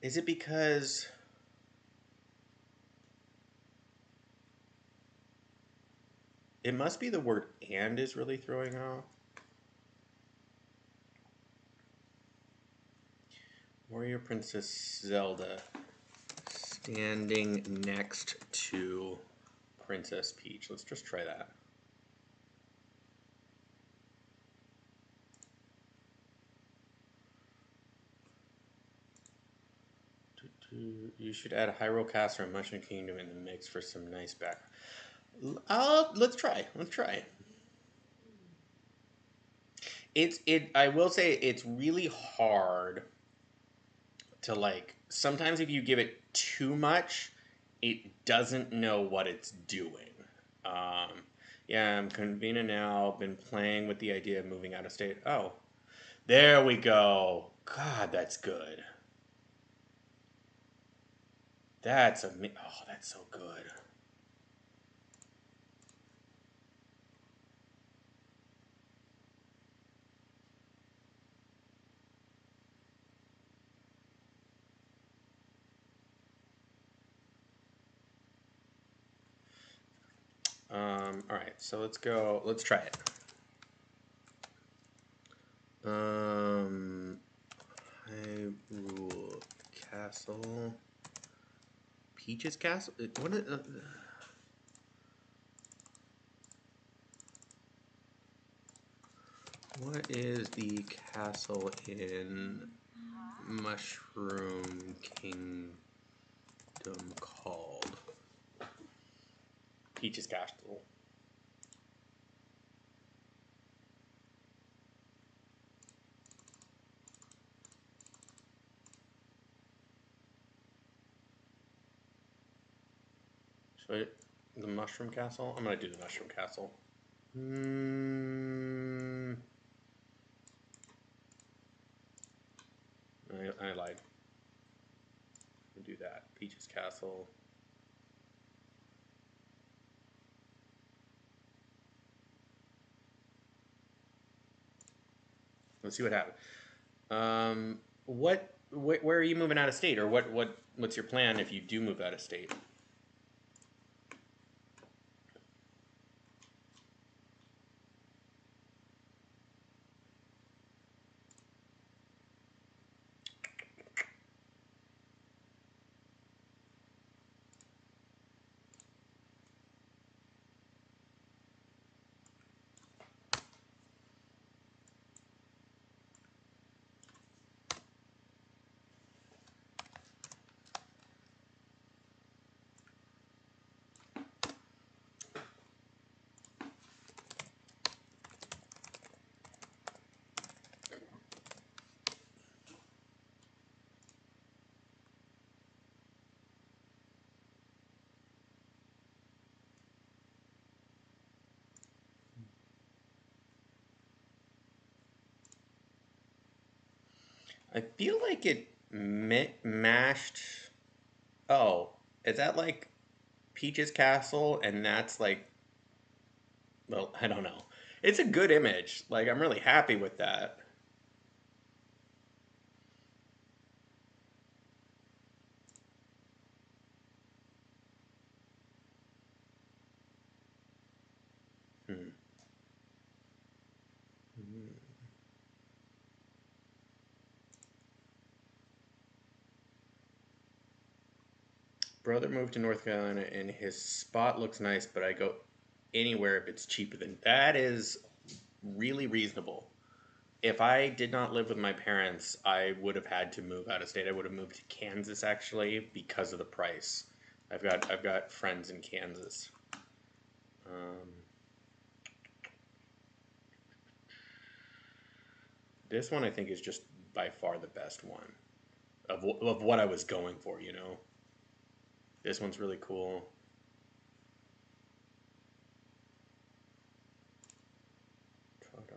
Is it because it must be the word "and" is really throwing off? Warrior Princess Zelda standing next to Princess Peach. Let's just try that. You should add a Hyrule Castle or Mushroom Kingdom in the mix for some nice back. Let's try. Let's try. I will say it's really hard to like. Sometimes if you give it too much, it doesn't know what it's doing. Um, yeah, I'm convenient now. Been playing with the idea of moving out of state. Oh, there we go. God, that's good. Oh, that's so good. All right, so let's go. Let's try it. Hyrule Castle. Peach's Castle? What is the castle in Mushroom Kingdom called? Peach's Castle. Should I, the Mushroom Castle? I'm gonna do the Mushroom Castle. I lied. I'll do that. Peach's Castle. Let's see what happens. Where are you moving out of state, or what's your plan if you do move out of state? I feel like it mashed. Oh, is that like Peach's Castle? And that's like, well, I don't know. It's a good image. Like, I'm really happy with that. Hmm. Hmm. Brother moved to North Carolina, and his spot looks nice, but I go anywhere if it's cheaper than that. Is really reasonable. If I did not live with my parents, I would have had to move out of state. I would have moved to Kansas actually because of the price. I've got friends in Kansas. Um, this one I think is just by far the best one of what I was going for. You know, this one's really cool. Ta-da.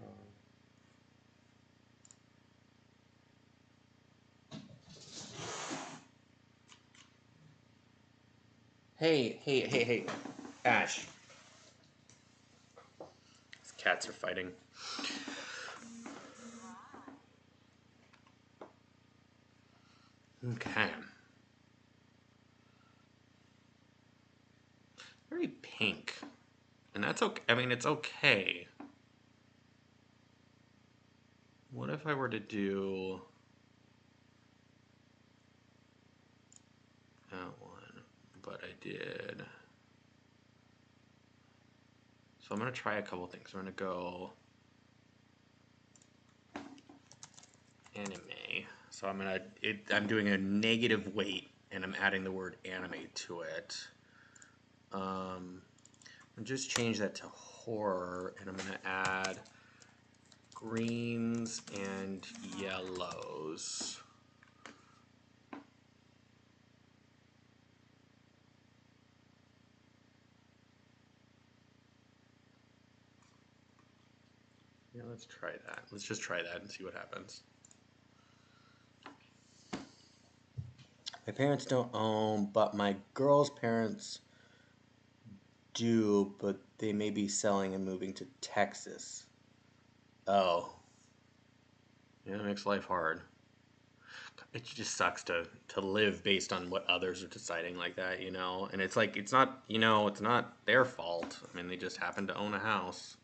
Hey, hey, hey, hey, Ash. These cats are fighting. Okay. Very pink. And that's okay. I mean, it's okay. What if I were to do that one, but I did. So I'm going to try a couple things. I'm going to go anime. So I'm doing a negative weight and I'm adding the word anime to it. I'll just change that to horror and I'm going to add greens and yellows. Yeah, let's try that. Let's just try that and see what happens. My parents don't own, but my girl's parents do, but they may be selling and moving to Texas. Oh. Yeah, that makes life hard. It just sucks to live based on what others are deciding like that, you know? And it's like, it's not, you know, it's not their fault. I mean, they just happen to own a house.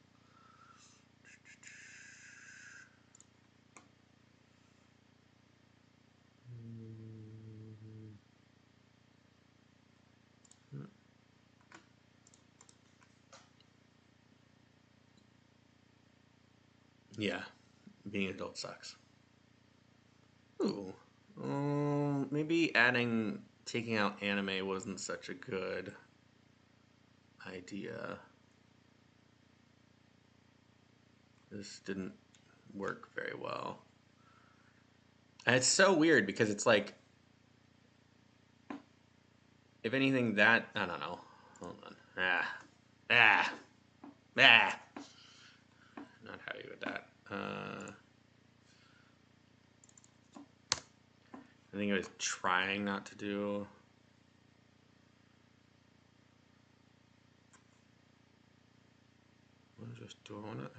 Yeah, being an adult sucks. Ooh. Maybe taking out anime wasn't such a good idea. This didn't work very well. And it's so weird because it's like, if anything, that, I don't know. Hold on. Ah. Not happy with that. I think I was trying not to do. I'm just doing it.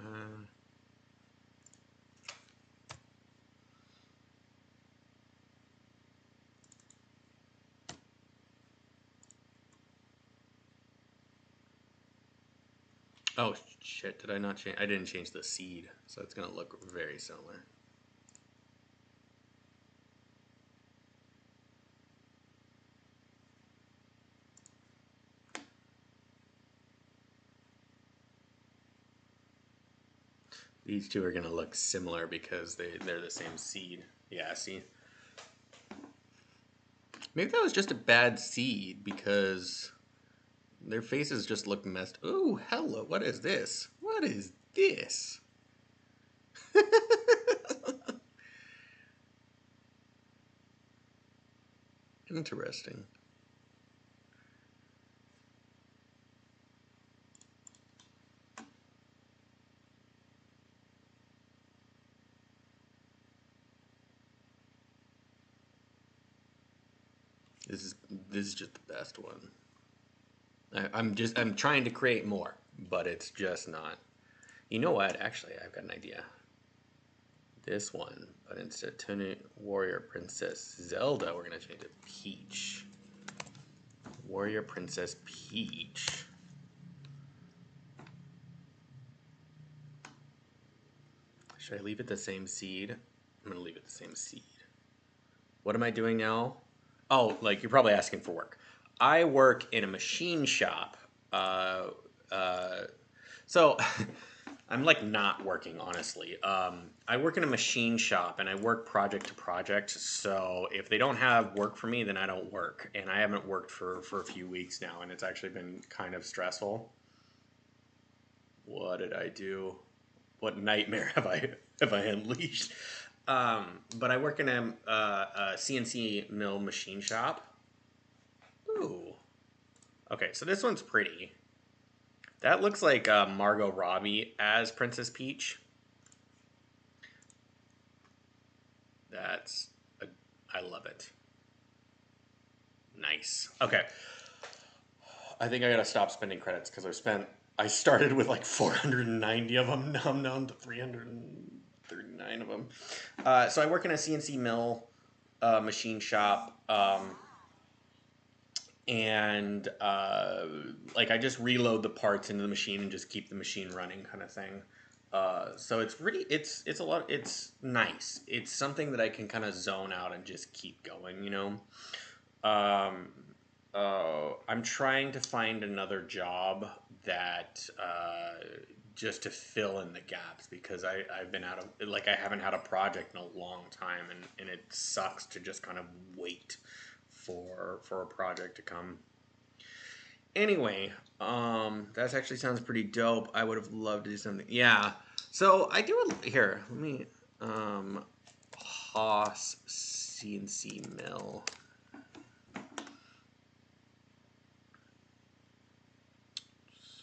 Oh shit! Did I not change? I didn't change the seed, so it's gonna look very similar. These two are gonna look similar because they're the same seed. Yeah, see. Maybe that was just a bad seed because their faces just look messed. Ooh, hello! What is this? What is this? Interesting. This is just the best one. I'm trying to create more, but it's just not. You know what? Actually, I've got an idea. This one, but instead of Tony Warrior Princess Zelda, we're gonna change it to Peach. Warrior Princess Peach. Should I leave it the same seed? I'm gonna leave it the same seed. What am I doing now? Oh, like you're probably asking for work. I work in a machine shop. Uh, uh, so I'm like not working, honestly. I work in a machine shop and I work project to project. So if they don't have work for me, then I don't work. And I haven't worked for a few weeks now, and it's actually been kind of stressful. What did I do? What nightmare have I unleashed? But I work in a CNC mill machine shop. Ooh. Okay, so this one's pretty. That looks like Margot Robbie as Princess Peach. That's, I love it. Nice. Okay. I think I gotta stop spending credits because I started with like 490 of them. Now I'm down to 339 of them. So I work in a CNC mill machine shop. And like I just reload the parts into the machine and just keep the machine running, kind of thing. So it's a lot. It's nice. It's something that I can kind of zone out and just keep going. You know. Um, I'm trying to find another job that just to fill in the gaps because I've been out of like I haven't had a project in a long time, and it sucks to just kind of wait for a project to come. Anyway, that actually sounds pretty dope. I would have loved to do something. Yeah. So I do here. Let me Haas CNC mill.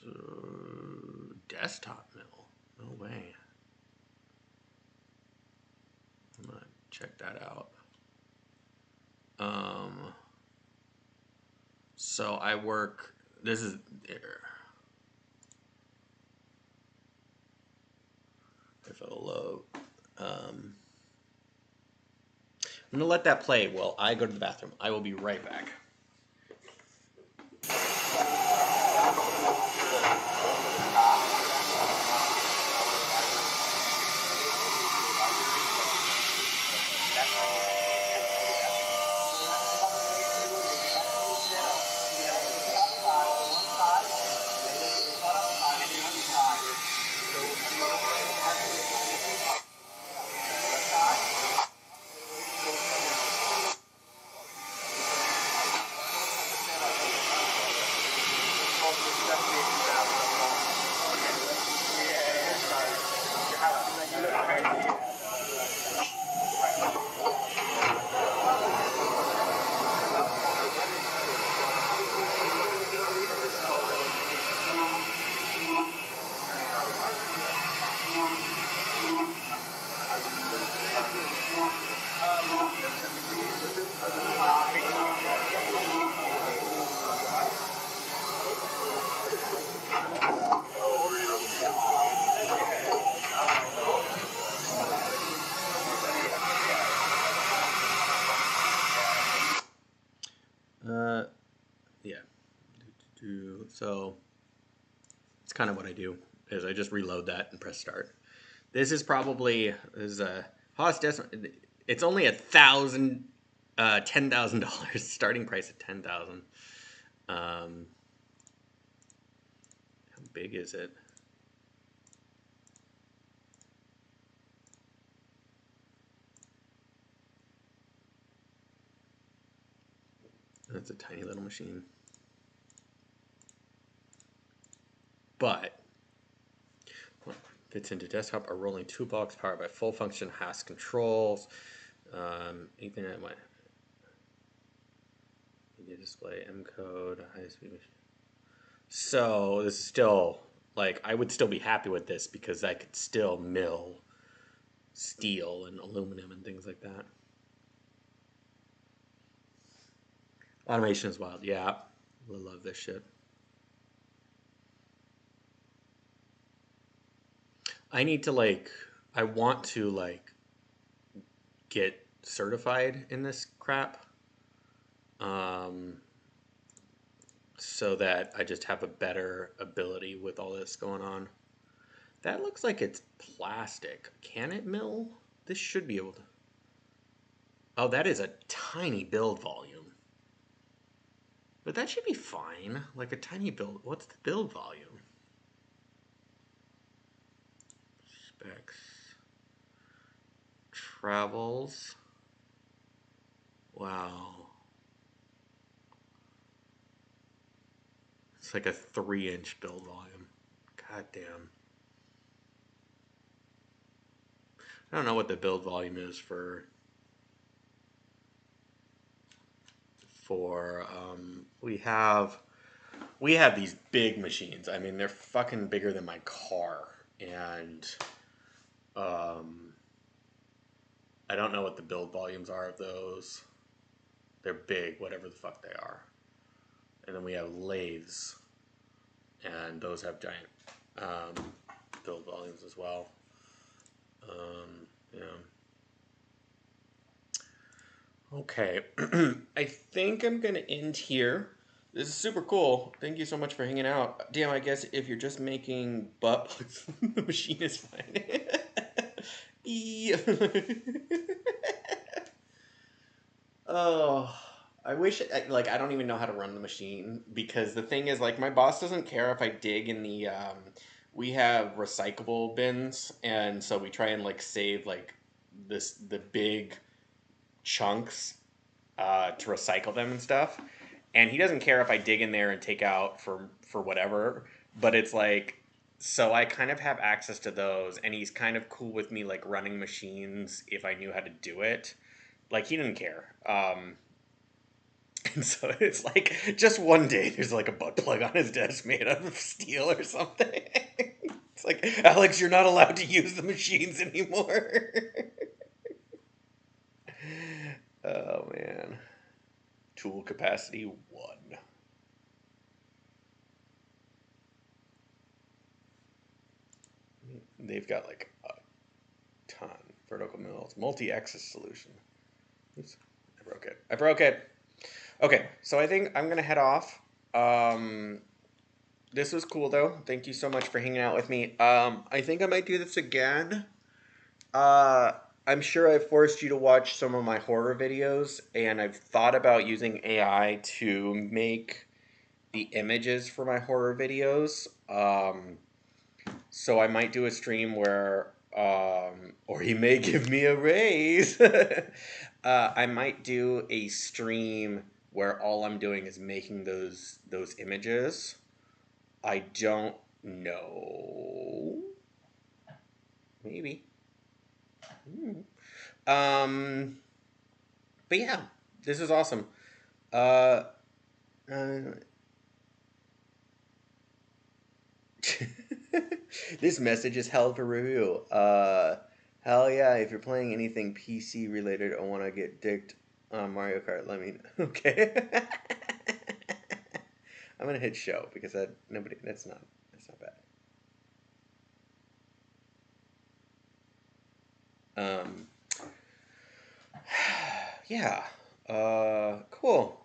So, desktop mill. No way. I'm gonna check that out. So I work. This is there. If it'll load. Um, I'm gonna let that play while I go to the bathroom. I will be right back. Yeah. So it's kind of what I do is I just reload that and press start. This is probably a Haas Decimal. It's only $10,000 starting price at 10,000. How big is it? That's a tiny little machine. But fits into desktop, a rolling toolbox powered by full function Haas controls. Ethernet, media display, M code, high speed machine. So this is still like I would still be happy with this because I could still mill steel and aluminum and things like that. Automation is wild. Yeah, I love this shit. I need to I want to get certified in this crap. So that I just have a better ability with all this going on. That looks like it's plastic. Can it mill? This should be able to. Oh, that is a tiny build volume. But that should be fine. Like a tiny build. What's the build volume? Specs. Travels. Wow. It's like a 3-inch build volume. God damn. I don't know what the build volume is for we have these big machines. I mean, they're fucking bigger than my car, and I don't know what the build volumes are of those. They're big, whatever the fuck they are. And then we have lathes, and those have giant build volumes as well. Yeah. Okay, I think I'm gonna end here. This is super cool. Thank you so much for hanging out. Damn, I guess if you're just making butt plugs, the machine is fine. Oh, I wish I don't even know how to run the machine because the thing is my boss doesn't care if I dig in the we have recyclable bins, and so we try and save the big chunks to recycle them and stuff. And he doesn't care if I dig in there and take out for whatever, but it's so I kind of have access to those, and he's kind of cool with me running machines if I knew how to do it. He didn't care. And so it's just one day there's a butt plug on his desk made out of steel or something. It's Alex, you're not allowed to use the machines anymore. Oh man. Tool capacity 1. They've got a ton. Vertical mills, multi-axis solution. Oops, I broke it. I broke it. Okay, so I think I'm gonna head off. Um, this was cool though. Thank you so much for hanging out with me. I think I might do this again. Uh, I'm sure I've forced you to watch some of my horror videos, and I've thought about using AI to make the images for my horror videos. So I might do a stream where, or he may give me a raise. I might do a stream where all I'm doing is making those images. I don't know. Maybe. Hmm. Um, but yeah, this is awesome. Uh, uh, this message is held for review. Hell yeah, if you're playing anything PC related or want to get dicked on Mario Kart, let me know. Okay. I'm gonna hit show because that's not bad. Yeah. Cool.